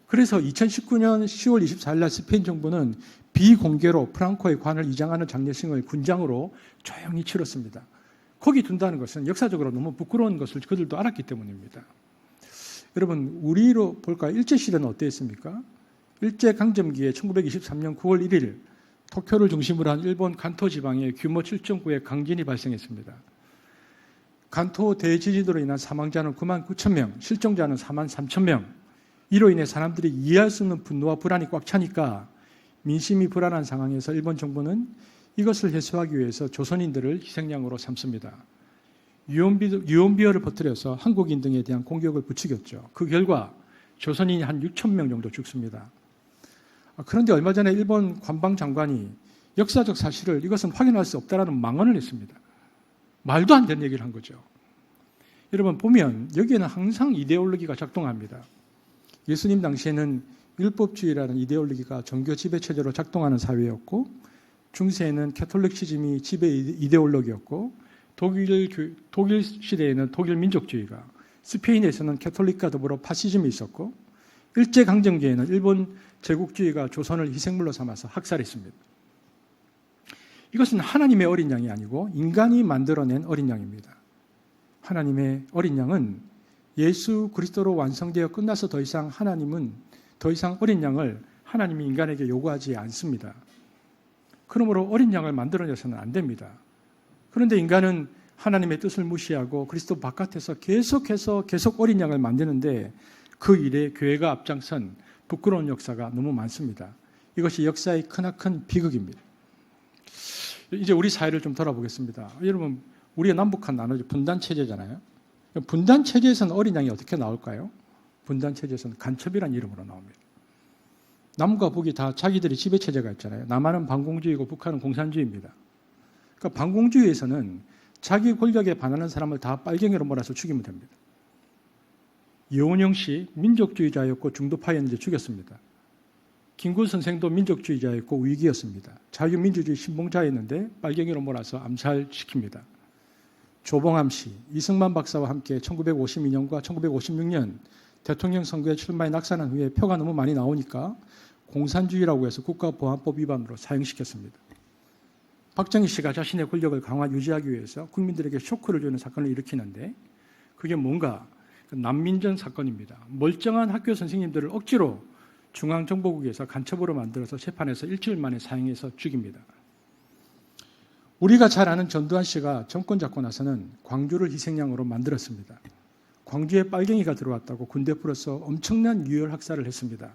그래서 2019년 10월 24일 날 스페인 정부는 비공개로 프랑코의 관을 이장하는 장례식을 군장으로 조용히 치렀습니다. 거기 둔다는 것은 역사적으로 너무 부끄러운 것을 그들도 알았기 때문입니다. 여러분, 우리로 볼까요? 일제시대는 어땠습니까? 일제강점기에 1923년 9월 1일 도쿄를 중심으로 한 일본 간토 지방에 규모 7.9의 강진이 발생했습니다. 간토 대지진으로 인한 사망자는 9만 9천 명, 실종자는 4만 3천 명. 이로 인해 사람들이 이해할 수 없는 분노와 불안이 꽉 차니까 민심이 불안한 상황에서 일본 정부는 이것을 해소하기 위해서 조선인들을 희생양으로 삼습니다. 유언비어를 퍼뜨려서 한국인 등에 대한 공격을 부추겼죠. 그 결과 조선인이 한 6천 명 정도 죽습니다. 그런데 얼마 전에 일본 관방장관이 역사적 사실을 이것은 확인할 수 없다라는 망언을 했습니다. 말도 안 되는 얘기를 한 거죠. 여러분, 보면 여기에는 항상 이데올로기가 작동합니다. 예수님 당시에는 율법주의라는 이데올로기가 종교 지배체제로 작동하는 사회였고, 중세에는 캐톨릭시즘이 지배 이데올로기였고, 독일 시대에는 독일 민족주의가, 스페인에서는 캐톨릭과 더불어 파시즘이 있었고, 일제강점기에는 일본 제국주의가 조선을 희생물로 삼아서 학살했습니다. 이것은 하나님의 어린 양이 아니고 인간이 만들어낸 어린 양입니다. 하나님의 어린 양은 예수 그리스도로 완성되어 끝나서 더 이상 어린 양을 하나님이 인간에게 요구하지 않습니다. 그러므로 어린 양을 만들어내서는 안 됩니다. 그런데 인간은 하나님의 뜻을 무시하고 그리스도 바깥에서 계속 어린 양을 만드는데 그 일에 교회가 앞장선 부끄러운 역사가 너무 많습니다. 이것이 역사의 크나큰 비극입니다. 이제 우리 사회를 좀 돌아보겠습니다. 여러분, 우리가 남북한 나누죠. 분단체제잖아요. 분단체제에서는 어린 양이 어떻게 나올까요? 분단체제에서는 간첩이라는 이름으로 나옵니다. 남과 북이 다 자기들이 지배체제가 있잖아요. 남한은 반공주의고 북한은 공산주의입니다. 그러니까 반공주의에서는 자기 권력에 반하는 사람을 다 빨갱이로 몰아서 죽이면 됩니다. 여운형 씨 민족주의자였고 중도파였는데 죽였습니다. 김구 선생도 민족주의자였고 위기였습니다. 자유민주주의 신봉자였는데 빨갱이로 몰아서 암살시킵니다. 조봉암 씨, 이승만 박사와 함께 1952년과 1956년 대통령 선거에 출마해 낙선한 후에 표가 너무 많이 나오니까 공산주의라고 해서 국가보안법 위반으로 사형시켰습니다. 박정희 씨가 자신의 권력을 강화 유지하기 위해서 국민들에게 쇼크를 주는 사건을 일으키는데 그게 뭔가 난민전 사건입니다. 멀쩡한 학교 선생님들을 억지로 중앙정보국에서 간첩으로 만들어서 재판에서 일주일 만에 사형해서 죽입니다. 우리가 잘 아는 전두환 씨가 정권 잡고 나서는 광주를 희생양으로 만들었습니다. 광주에 빨갱이가 들어왔다고 군대 풀어서 엄청난 유혈 학살을 했습니다.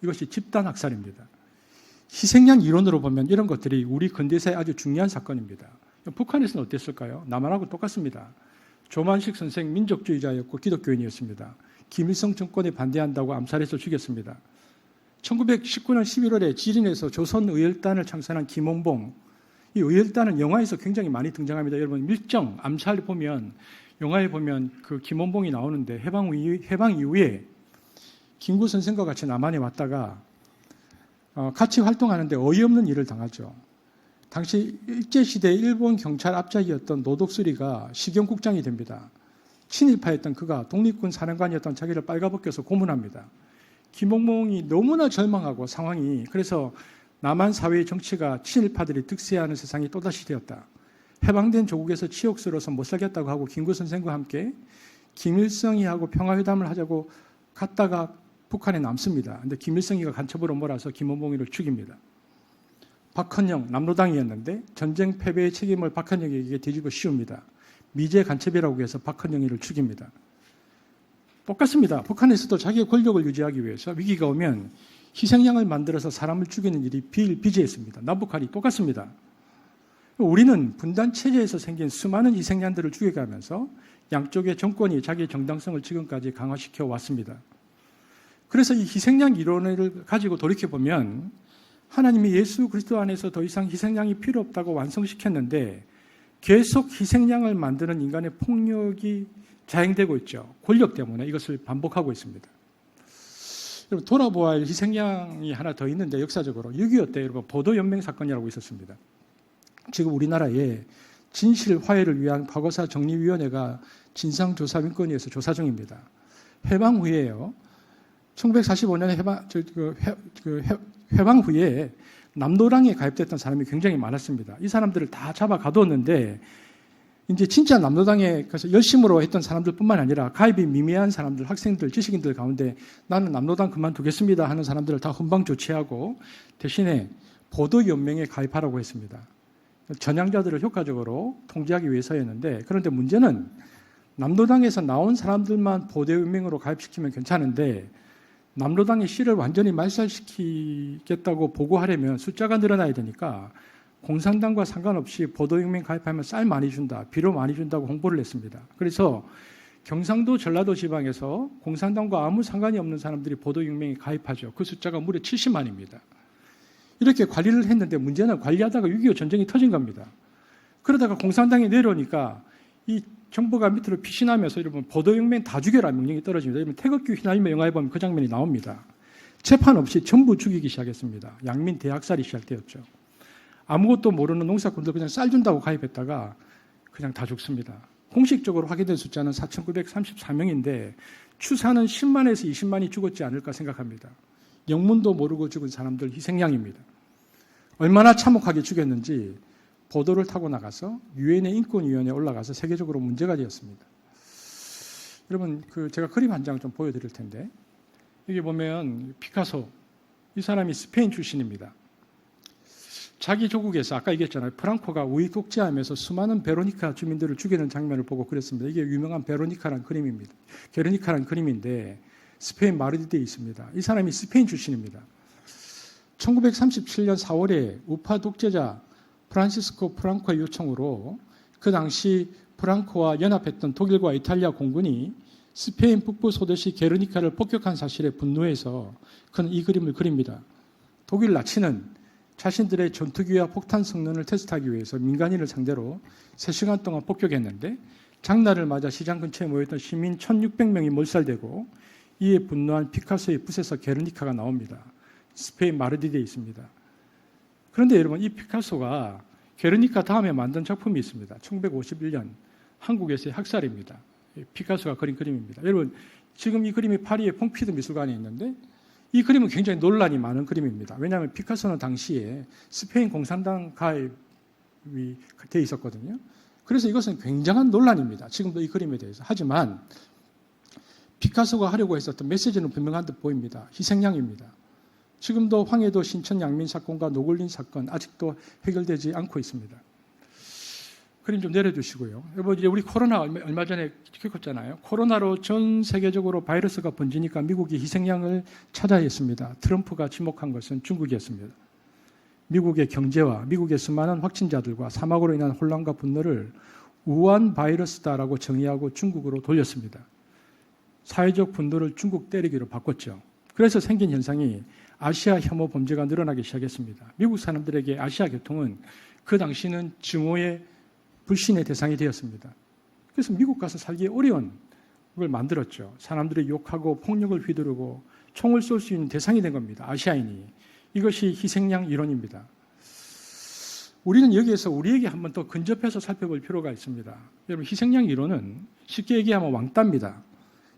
이것이 집단 학살입니다. 희생양 이론으로 보면 이런 것들이 우리 근대사에 아주 중요한 사건입니다. 북한에서는 어땠을까요? 남한하고 똑같습니다. 조만식 선생 민족주의자였고 기독교인이었습니다. 김일성 정권에 반대한다고 암살해서 죽였습니다. 1919년 11월에 지린에서 조선의열단을 창설한 김원봉, 이 의열단은 영화에서 굉장히 많이 등장합니다. 여러분 밀정, 암살 보면 영화에 보면 그 김원봉이 나오는데 해방 이후에 김구 선생과 같이 남한에 왔다가 같이 활동하는데 어이없는 일을 당하죠. 당시 일제시대 일본 경찰 앞장이었던 노독수리가 식용국장이 됩니다. 친일파였던 그가 독립군 사령관이었던 자기를 빨가벗겨서 고문합니다. 김원봉이 너무나 절망하고 상황이 그래서 남한 사회의 정치가 친일파들이 득세하는 세상이 또다시 되었다. 해방된 조국에서 치욕스러워서 못 살겠다고 하고 김구 선생과 함께 김일성이 하고 평화회담을 하자고 갔다가 북한에 남습니다. 근데 김일성이가 간첩으로 몰아서 김원봉이를 죽입니다. 박헌영 남로당이었는데 전쟁 패배의 책임을 박헌영에게 뒤집어 씌웁니다. 미제 간첩이라고 해서 박헌영이를 죽입니다. 똑같습니다. 북한에서도 자기의 권력을 유지하기 위해서 위기가 오면 희생양을 만들어서 사람을 죽이는 일이 비일비재했습니다. 남북한이 똑같습니다. 우리는 분단 체제에서 생긴 수많은 희생양들을 죽여가면서 양쪽의 정권이 자기의 정당성을 지금까지 강화시켜 왔습니다. 그래서 이 희생양 이론을 가지고 돌이켜보면 하나님이 예수 그리스도 안에서 더 이상 희생양이 필요 없다고 완성시켰는데 계속 희생양을 만드는 인간의 폭력이 자행되고 있죠. 권력 때문에 이것을 반복하고 있습니다. 여러분 돌아보아야 할 희생양이 하나 더 있는데 역사적으로 6.25 때 여러분 보도연맹 사건이라고 있었습니다. 지금 우리나라에 진실 화해를 위한 과거사 정리위원회가 진상조사민권위에서 조사 중입니다. 해방 후에요. 1945년에 해방 후에 남노당에 가입됐던 사람이 굉장히 많았습니다. 이 사람들을 다 잡아 가두었는데 이제 진짜 남노당에 가서 열심으로 했던 사람들뿐만 아니라 가입이 미미한 사람들, 학생들, 지식인들 가운데 나는 남노당 그만두겠습니다 하는 사람들을 다 훈방 조치하고 대신에 보도연맹에 가입하라고 했습니다. 전향자들을 효과적으로 통제하기 위해서였는데 그런데 문제는 남노당에서 나온 사람들만 보도연맹으로 가입시키면 괜찮은데 남로당의 씨를 완전히 말살시키겠다고 보고하려면 숫자가 늘어나야 되니까 공산당과 상관없이 보도혁명 가입하면 쌀 많이 준다, 비료 많이 준다고 홍보를 했습니다. 그래서 경상도, 전라도 지방에서 공산당과 아무 상관이 없는 사람들이 보도혁명에 가입하죠. 그 숫자가 무려 70만입니다. 이렇게 관리를 했는데 문제는 관리하다가 6.25 전쟁이 터진 겁니다. 그러다가 공산당이 내려오니까 이 정부가 밑으로 피신하면서 여러분 보도혁명 다 죽여라 명령이 떨어집니다. 여러분 태극기 휘날리며 영화에 보면 그 장면이 나옵니다. 재판 없이 전부 죽이기 시작했습니다. 양민 대학살이 시작되었죠. 아무것도 모르는 농사꾼들 그냥 쌀 준다고 가입했다가 그냥 다 죽습니다. 공식적으로 확인된 숫자는 4,934명인데 추산은 10만에서 20만이 죽었지 않을까 생각합니다. 영문도 모르고 죽은 사람들 희생양입니다. 얼마나 참혹하게 죽였는지 보도를 타고 나가서 유엔의 인권위원회에 올라가서 세계적으로 문제가 되었습니다. 여러분, 제가 그림 한 장 좀 보여드릴 텐데 여기 보면 피카소, 이 사람이 스페인 출신입니다. 자기 조국에서 아까 얘기했잖아요. 프랑코가 우익 독재하면서 수많은 베로니카 주민들을 죽이는 장면을 보고 그랬습니다. 이게 유명한 베로니카라는 그림입니다. 게르니카라는 그림인데 스페인 마드리드에 있습니다. 이 사람이 스페인 출신입니다. 1937년 4월에 우파 독재자 프란시스코 프랑코의 요청으로 그 당시 프랑코와 연합했던 독일과 이탈리아 공군이 스페인 북부 소도시 게르니카를 폭격한 사실에 분노해서 그는 이 그림을 그립니다. 독일 나치는 자신들의 전투기와 폭탄 성능을 테스트하기 위해서 민간인을 상대로 3시간 동안 폭격했는데 장날을 맞아 시장 근처에 모였던 시민 1,600명이 몰살되고 이에 분노한 피카소의 붓에서 게르니카가 나옵니다. 스페인 마드리드에 있습니다. 그런데 여러분 이 피카소가 게르니카 다음에 만든 작품이 있습니다. 1951년 한국에서의 학살입니다. 피카소가 그린 그림입니다. 여러분 지금 이 그림이 파리의 퐁피드 미술관에 있는데 이 그림은 굉장히 논란이 많은 그림입니다. 왜냐하면 피카소는 당시에 스페인 공산당 가입이 되어 있었거든요. 그래서 이것은 굉장한 논란입니다. 지금도 이 그림에 대해서. 하지만 피카소가 하려고 했었던 메시지는 분명한 듯 보입니다. 희생양입니다. 지금도 황해도 신천 양민 사건과 노골린 사건 아직도 해결되지 않고 있습니다. 그림 좀 내려주시고요. 여러분 이제 우리 코로나 얼마 전에 겪었잖아요. 코로나로 전 세계적으로 바이러스가 번지니까 미국이 희생양을 찾아야 했습니다. 트럼프가 지목한 것은 중국이었습니다. 미국의 경제와 미국의 수많은 확진자들과 사망으로 인한 혼란과 분노를 우한 바이러스다라고 정의하고 중국으로 돌렸습니다. 사회적 분노를 중국 때리기로 바꿨죠. 그래서 생긴 현상이 아시아 혐오 범죄가 늘어나기 시작했습니다. 미국 사람들에게 아시아 계통은 그 당시는 증오의 불신의 대상이 되었습니다. 그래서 미국 가서 살기 어려운 걸 만들었죠. 사람들이 욕하고 폭력을 휘두르고 총을 쏠 수 있는 대상이 된 겁니다. 아시아인이. 이것이 희생양 이론입니다. 우리는 여기에서 우리에게 한번 더 근접해서 살펴볼 필요가 있습니다. 여러분, 희생양 이론은 쉽게 얘기하면 왕따입니다.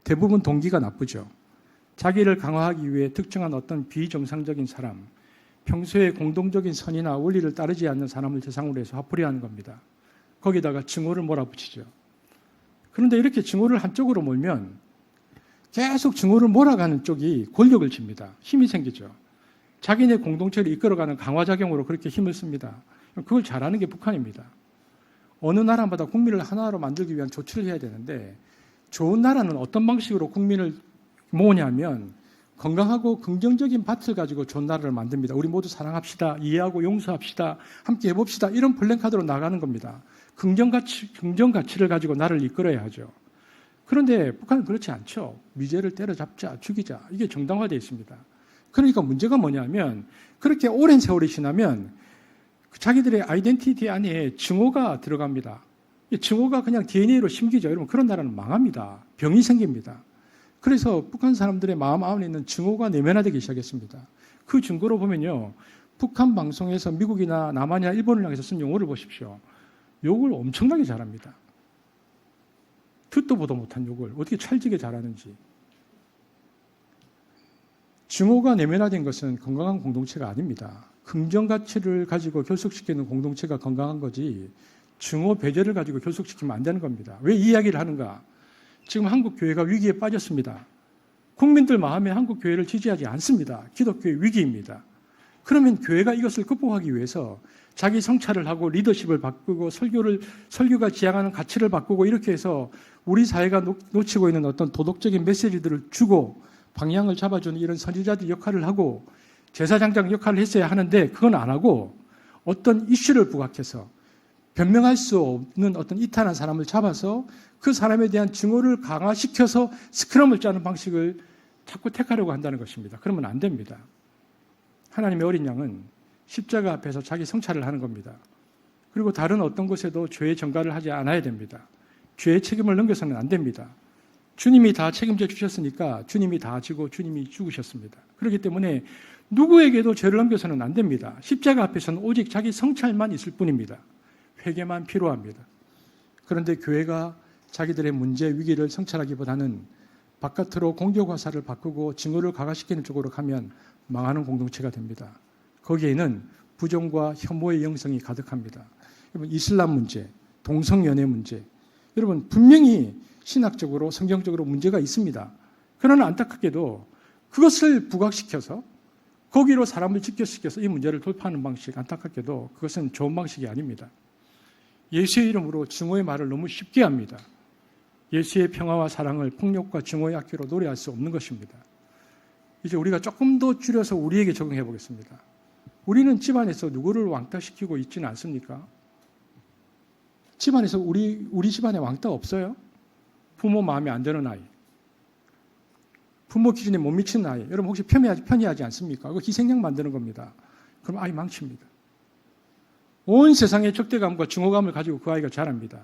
대부분 동기가 나쁘죠. 자기를 강화하기 위해 특정한 어떤 비정상적인 사람, 평소에 공동적인 선이나 원리를 따르지 않는 사람을 대상으로 해서 화풀이하는 겁니다. 거기다가 증오를 몰아붙이죠. 그런데 이렇게 증오를 한쪽으로 몰면 계속 증오를 몰아가는 쪽이 권력을 쥡니다. 힘이 생기죠. 자기네 공동체를 이끌어가는 강화작용으로 그렇게 힘을 씁니다. 그걸 잘하는 게 북한입니다. 어느 나라마다 국민을 하나로 만들기 위한 조치를 해야 되는데 좋은 나라는 어떤 방식으로 국민을 모으냐면 건강하고 긍정적인 밭을 가지고 좋은 나라를 만듭니다. 우리 모두 사랑합시다. 이해하고 용서합시다. 함께 해봅시다. 이런 플랜카드로 나가는 겁니다. 긍정가치를 가지고 나라를 이끌어야 하죠. 그런데 북한은 그렇지 않죠. 미제를 때려잡자, 죽이자. 이게 정당화되어 있습니다. 그러니까 문제가 뭐냐면 그렇게 오랜 세월이 지나면 자기들의 아이덴티티 안에 증오가 들어갑니다. 증오가 그냥 DNA로 심기죠. 여러분, 그런 나라는 망합니다. 병이 생깁니다. 그래서 북한 사람들의 마음 안에 있는 증오가 내면화되기 시작했습니다. 그 증거로 보면요. 북한 방송에서 미국이나 남한이나 일본을 향해서 쓴 용어를 보십시오. 욕을 엄청나게 잘합니다. 듣도 보도 못한 욕을 어떻게 찰지게 잘하는지. 증오가 내면화된 것은 건강한 공동체가 아닙니다. 긍정 가치를 가지고 결속시키는 공동체가 건강한 거지 증오 배제를 가지고 결속시키면 안 되는 겁니다. 왜 이 이야기를 하는가? 지금 한국 교회가 위기에 빠졌습니다. 국민들 마음에 한국 교회를 지지하지 않습니다. 기독교의 위기입니다. 그러면 교회가 이것을 극복하기 위해서 자기 성찰을 하고 리더십을 바꾸고 설교가 지향하는 가치를 바꾸고 이렇게 해서 우리 사회가 놓치고 있는 어떤 도덕적인 메시지들을 주고 방향을 잡아주는 이런 선지자들 역할을 하고 제사장장 역할을 했어야 하는데 그건 안 하고 어떤 이슈를 부각해서 변명할 수 없는 어떤 이탈한 사람을 잡아서 그 사람에 대한 증오를 강화시켜서 스크럼을 짜는 방식을 자꾸 택하려고 한다는 것입니다. 그러면 안 됩니다. 하나님의 어린 양은 십자가 앞에서 자기 성찰을 하는 겁니다. 그리고 다른 어떤 곳에도 죄의 전가를 하지 않아야 됩니다. 죄의 책임을 넘겨서는 안 됩니다. 주님이 다 책임져 주셨으니까 주님이 다 지고 주님이 죽으셨습니다. 그렇기 때문에 누구에게도 죄를 넘겨서는 안 됩니다. 십자가 앞에서는 오직 자기 성찰만 있을 뿐입니다. 회개만 필요합니다. 그런데 교회가 자기들의 문제, 위기를 성찰하기보다는 바깥으로 공격 화살을 바꾸고 증오를 강화시키는 쪽으로 가면 망하는 공동체가 됩니다. 거기에는 부정과 혐오의 영성이 가득합니다. 여러분, 이슬람 문제, 동성연애 문제, 여러분 분명히 신학적으로 성경적으로 문제가 있습니다. 그러나 안타깝게도 그것을 부각시켜서 거기로 사람을 집결시켜서 이 문제를 돌파하는 방식, 안타깝게도 그것은 좋은 방식이 아닙니다. 예수의 이름으로 증오의 말을 너무 쉽게 합니다. 예수의 평화와 사랑을 폭력과 증오의 악기로 노래할 수 없는 것입니다. 이제 우리가 조금 더 줄여서 우리에게 적용해 보겠습니다. 우리는 집안에서 누구를 왕따시키고 있지는 않습니까? 집안에서 우리 집안에 왕따 없어요? 부모 마음에 안 드는 아이, 부모 기준에 못 미치는 아이, 여러분 혹시 편애하지 않습니까? 그거 희생양 만드는 겁니다. 그럼 아이 망칩니다. 온 세상의 적대감과 증오감을 가지고 그 아이가 자랍니다.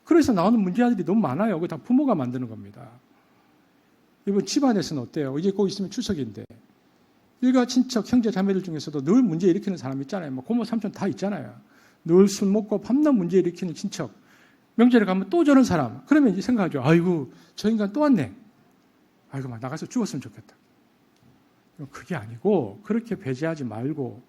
그래서 나오는 문제들이 너무 많아요. 그거 다 부모가 만드는 겁니다. 이번 집안에서는 어때요? 이제 곧 있으면 추석인데 일가 친척 형제 자매들 중에서도 늘 문제 일으키는 사람 있잖아요. 뭐 고모 삼촌 다 있잖아요. 늘 술 먹고 밤낮 문제 일으키는 친척. 명절에 가면 또 저런 사람. 그러면 이제 생각하죠. 아이고 저 인간 또 왔네. 아이고 막 나가서 죽었으면 좋겠다. 그게 아니고 그렇게 배제하지 말고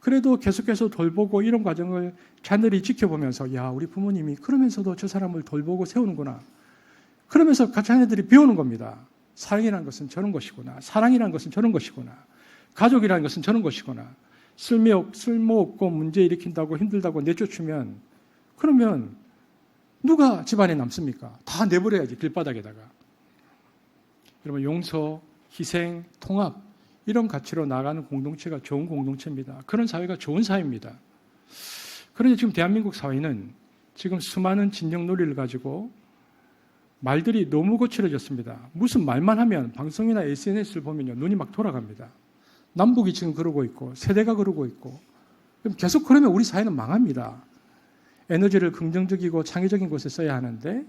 그래도 계속해서 돌보고 이런 과정을 자녀들이 지켜보면서 야 우리 부모님이 그러면서도 저 사람을 돌보고 세우는구나. 그러면서 자녀들이 배우는 겁니다. 사랑이라는 것은 저런 것이구나. 사랑이라는 것은 저런 것이구나. 가족이라는 것은 저런 것이구나. 쓸모없고 문제 일으킨다고 힘들다고 내쫓으면 그러면 누가 집안에 남습니까? 다 내버려야지 길바닥에다가. 여러분 용서, 희생, 통합 이런 가치로 나가는 공동체가 좋은 공동체입니다. 그런 사회가 좋은 사회입니다. 그런데 지금 대한민국 사회는 지금 수많은 진영 논리를 가지고 말들이 너무 거칠어졌습니다. 무슨 말만 하면 방송이나 SNS를 보면요, 눈이 막 돌아갑니다. 남북이 지금 그러고 있고 세대가 그러고 있고 계속 그러면 우리 사회는 망합니다. 에너지를 긍정적이고 창의적인 곳에 써야 하는데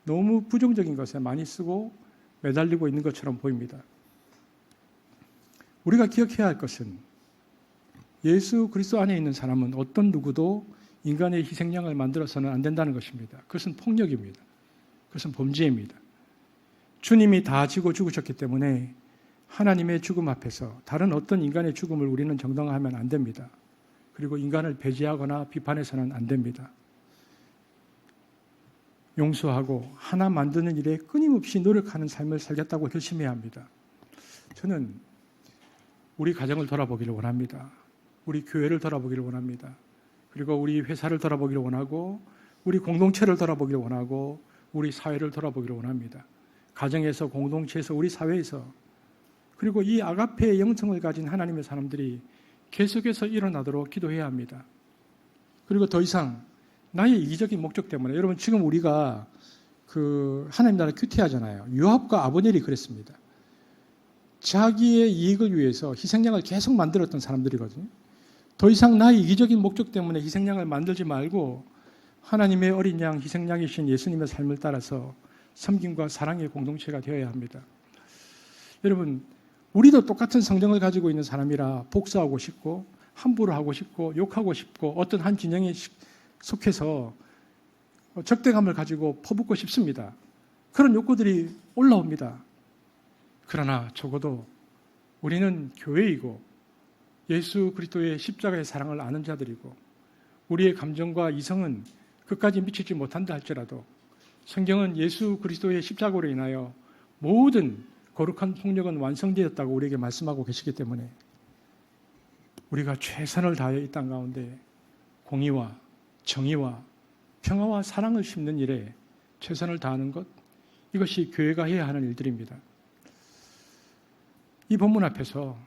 너무 부정적인 것에 많이 쓰고 매달리고 있는 것처럼 보입니다. 우리가 기억해야 할 것은 예수 그리스도 안에 있는 사람은 어떤 누구도 인간의 희생양을 만들어서는 안 된다는 것입니다. 그것은 폭력입니다. 그것은 범죄입니다. 주님이 다 지고 죽으셨기 때문에 하나님의 죽음 앞에서 다른 어떤 인간의 죽음을 우리는 정당화하면 안 됩니다. 그리고 인간을 배제하거나 비판해서는 안 됩니다. 용서하고 하나 만드는 일에 끊임없이 노력하는 삶을 살겠다고 결심해야 합니다. 저는 우리 가정을 돌아보기를 원합니다. 우리 교회를 돌아보기를 원합니다. 그리고 우리 회사를 돌아보기를 원하고 우리 공동체를 돌아보기를 원하고 우리 사회를 돌아보기를 원합니다. 가정에서, 공동체에서, 우리 사회에서, 그리고 이 아가페의 영성을 가진 하나님의 사람들이 계속해서 일어나도록 기도해야 합니다. 그리고 더 이상 나의 이기적인 목적 때문에, 여러분 지금 우리가 하나님 나라 큐티하잖아요. 요압과 아브넬이 그랬습니다. 자기의 이익을 위해서 희생양을 계속 만들었던 사람들이거든요. 더 이상 나의 이기적인 목적 때문에 희생양을 만들지 말고 하나님의 어린 양, 희생양이신 예수님의 삶을 따라서 섬김과 사랑의 공동체가 되어야 합니다. 여러분, 우리도 똑같은 성정을 가지고 있는 사람이라 복수하고 싶고 함부로 하고 싶고 욕하고 싶고 어떤 한 진영에 속해서 적대감을 가지고 퍼붓고 싶습니다. 그런 욕구들이 올라옵니다. 그러나 적어도 우리는 교회이고 예수 그리스도의 십자가의 사랑을 아는 자들이고 우리의 감정과 이성은 끝까지 미치지 못한다 할지라도 성경은 예수 그리스도의 십자가로 인하여 모든 거룩한 폭력은 완성되었다고 우리에게 말씀하고 계시기 때문에 우리가 최선을 다해 이 땅 가운데 공의와 정의와 평화와 사랑을 심는 일에 최선을 다하는 것, 이것이 교회가 해야 하는 일들입니다. 이 본문 앞에서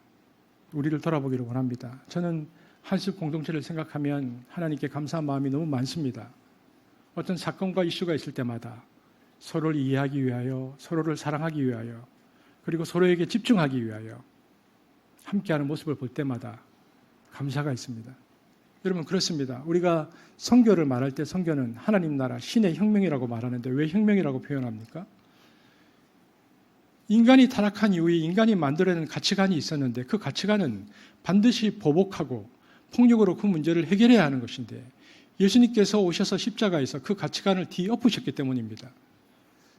우리를 돌아보기를 원합니다. 저는 한숲 공동체를 생각하면 하나님께 감사한 마음이 너무 많습니다. 어떤 사건과 이슈가 있을 때마다 서로를 이해하기 위하여, 서로를 사랑하기 위하여, 그리고 서로에게 집중하기 위하여 함께하는 모습을 볼 때마다 감사가 있습니다. 여러분 그렇습니다. 우리가 선교를 말할 때 선교는 하나님 나라 신의 혁명이라고 말하는데 왜 혁명이라고 표현합니까? 인간이 타락한 이후에 인간이 만들어낸 가치관이 있었는데 그 가치관은 반드시 보복하고 폭력으로 그 문제를 해결해야 하는 것인데 예수님께서 오셔서 십자가에서 그 가치관을 뒤엎으셨기 때문입니다.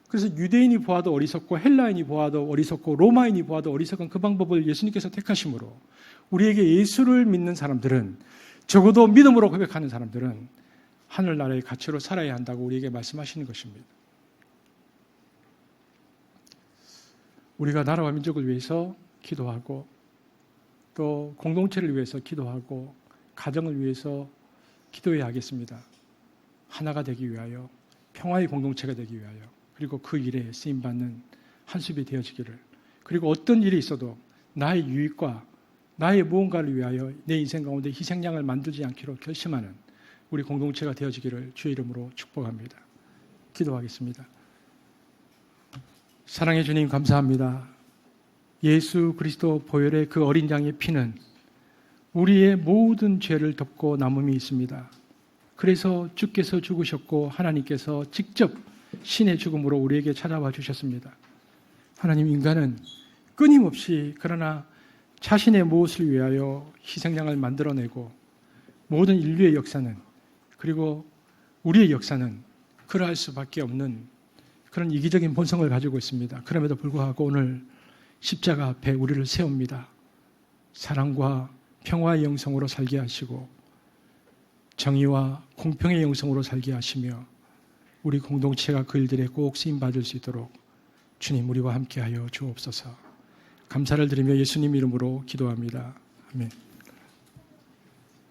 그래서 유대인이 보아도 어리석고 헬라인이 보아도 어리석고 로마인이 보아도 어리석은 그 방법을 예수님께서 택하심으로 우리에게 예수를 믿는 사람들은, 적어도 믿음으로 고백하는 사람들은 하늘나라의 가치로 살아야 한다고 우리에게 말씀하시는 것입니다. 우리가 나라와 민족을 위해서 기도하고 또 공동체를 위해서 기도하고 가정을 위해서 기도해야 하겠습니다. 하나가 되기 위하여, 평화의 공동체가 되기 위하여, 그리고 그 일에 쓰임받는 한숲이 되어지기를, 그리고 어떤 일이 있어도 나의 유익과 나의 무언가를 위하여 내 인생 가운데 희생양을 만들지 않기로 결심하는 우리 공동체가 되어지기를 주의 이름으로 축복합니다. 기도하겠습니다. 사랑해 주님 감사합니다. 예수 그리스도 보혈의 그 어린 양의 피는 우리의 모든 죄를 덮고 남음이 있습니다. 그래서 주께서 죽으셨고 하나님께서 직접 신의 죽음으로 우리에게 찾아와 주셨습니다. 하나님, 인간은 끊임없이 그러나 자신의 무엇을 위하여 희생양을 만들어내고 모든 인류의 역사는, 그리고 우리의 역사는 그러할 수밖에 없는 그런 이기적인 본성을 가지고 있습니다. 그럼에도 불구하고 오늘 십자가 앞에 우리를 세웁니다. 사랑과 평화의 영성으로 살게 하시고 정의와 공평의 영성으로 살게 하시며 우리 공동체가 그 일들에 꼭 쓰임받을 수 있도록 주님 우리와 함께하여 주옵소서. 감사를 드리며 예수님 이름으로 기도합니다. 아멘.